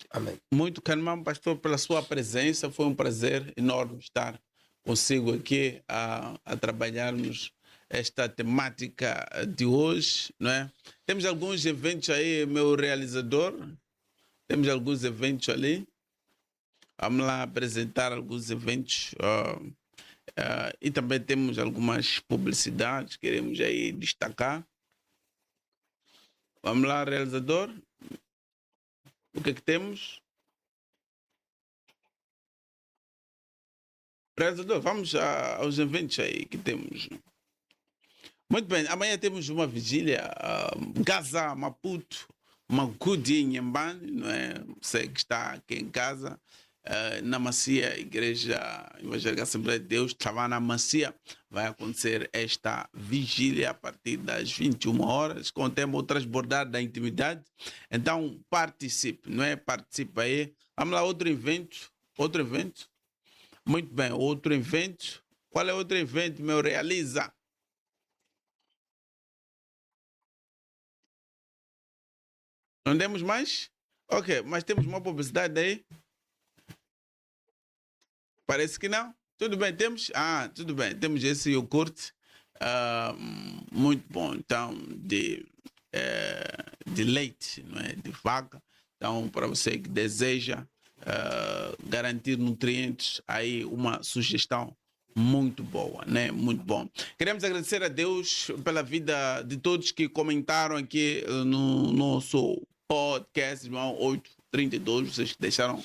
Amém. Muito Canimam, pastor, pela sua presença. Foi um prazer enorme estar consigo aqui a trabalharmos esta temática de hoje, não é? Temos alguns eventos aí, meu realizador. Temos alguns eventos ali. Vamos lá apresentar alguns eventos. E também temos algumas publicidades que queremos aí destacar. Vamos lá, realizador. O que é que temos? Realizador, vamos aos eventos aí que temos. Muito bem, amanhã temos uma vigília, Gaza, Maputo, Magudi em Nhambane, não é? Você que está aqui em casa, na Macia, Igreja Evangélica Assembleia de Deus, estava na Macia, vai acontecer esta vigília a partir das 21 horas, com o tema O Transbordar da Intimidade. Então, participe, não é? Participe aí. Vamos lá, outro evento. Muito bem, outro evento. Qual é outro evento, meu? Realiza. Não temos mais? Ok, mas temos uma publicidade aí? Parece que não. Tudo bem, temos? Tudo bem. Temos esse iogurte muito bom, então, de leite, não é? De vaca. Então, para você que deseja garantir nutrientes, aí uma sugestão muito boa, né? Muito bom. Queremos agradecer a Deus pela vida de todos que comentaram aqui no nosso podcast, João 832, vocês que deixaram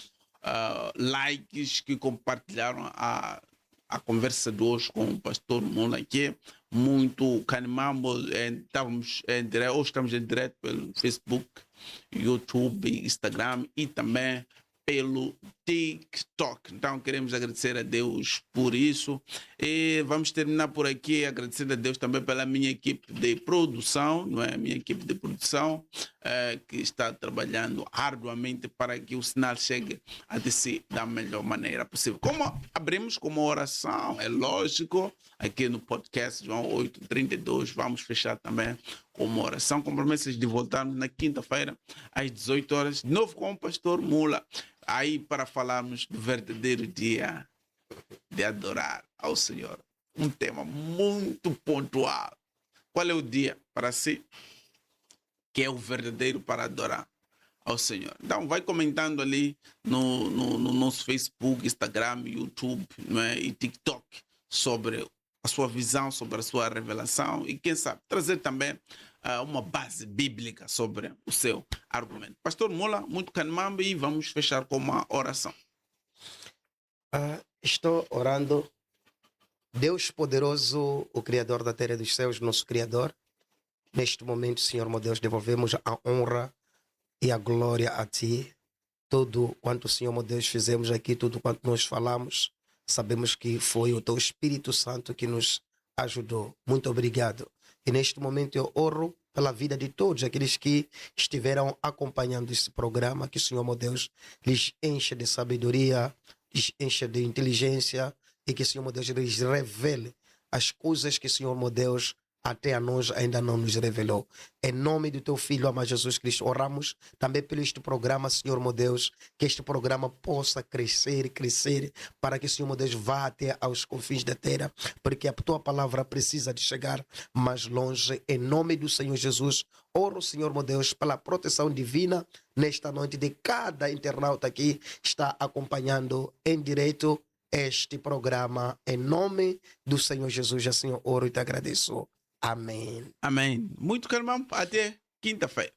likes, que compartilharam a conversa de hoje com o pastor Mula aqui. Muito Canimambo, hoje estamos em direto pelo Facebook, YouTube, Instagram e também pelo TikTok. Então queremos agradecer a Deus por isso e vamos terminar por aqui agradecendo a Deus também pela minha equipe de produção, não é? Minha equipe de produção que está trabalhando arduamente para que o sinal chegue a si da melhor maneira possível. Como abrimos com uma oração, é lógico, aqui no podcast João 832, vamos fechar também com uma oração, com promessas de voltarmos na quinta-feira às 18 horas, de novo com o pastor Mula, aí para falarmos do verdadeiro dia de adorar ao Senhor. Um tema muito pontual. Qual é o dia para si que é o verdadeiro para adorar ao Senhor? Então vai comentando ali no nosso Facebook, Instagram, YouTube, não é? E TikTok sobre a sua visão, sobre a sua revelação e quem sabe trazer também uma base bíblica sobre o seu argumento. Pastor Mula, muito Canimambo, e vamos fechar com uma oração. Estou orando. Deus poderoso, o Criador da terra e dos céus, nosso Criador, neste momento, Senhor meu Deus, devolvemos a honra e a glória a Ti. Tudo quanto, Senhor meu Deus, fizemos aqui, tudo quanto nós falamos, sabemos que foi o Teu Espírito Santo que nos ajudou. Muito obrigado. E neste momento eu oro pela vida de todos aqueles que estiveram acompanhando esse programa, que o Senhor meu Deus lhes enche de sabedoria, lhes enche de inteligência e que o Senhor meu Deus lhes revele as coisas que o Senhor meu Deus até a nós ainda não nos revelou. Em nome do Teu Filho, amado Jesus Cristo, oramos também pelo este programa, Senhor meu Deus, que este programa possa crescer, para que o Senhor meu Deus vá até aos confins da terra, porque a Tua palavra precisa de chegar mais longe. Em nome do Senhor Jesus, oro, Senhor meu Deus, pela proteção divina nesta noite de cada internauta que está acompanhando em direto este programa. Em nome do Senhor Jesus, assim eu oro e te agradeço. Amém. Amém. Muito Canimambo, até quinta-feira.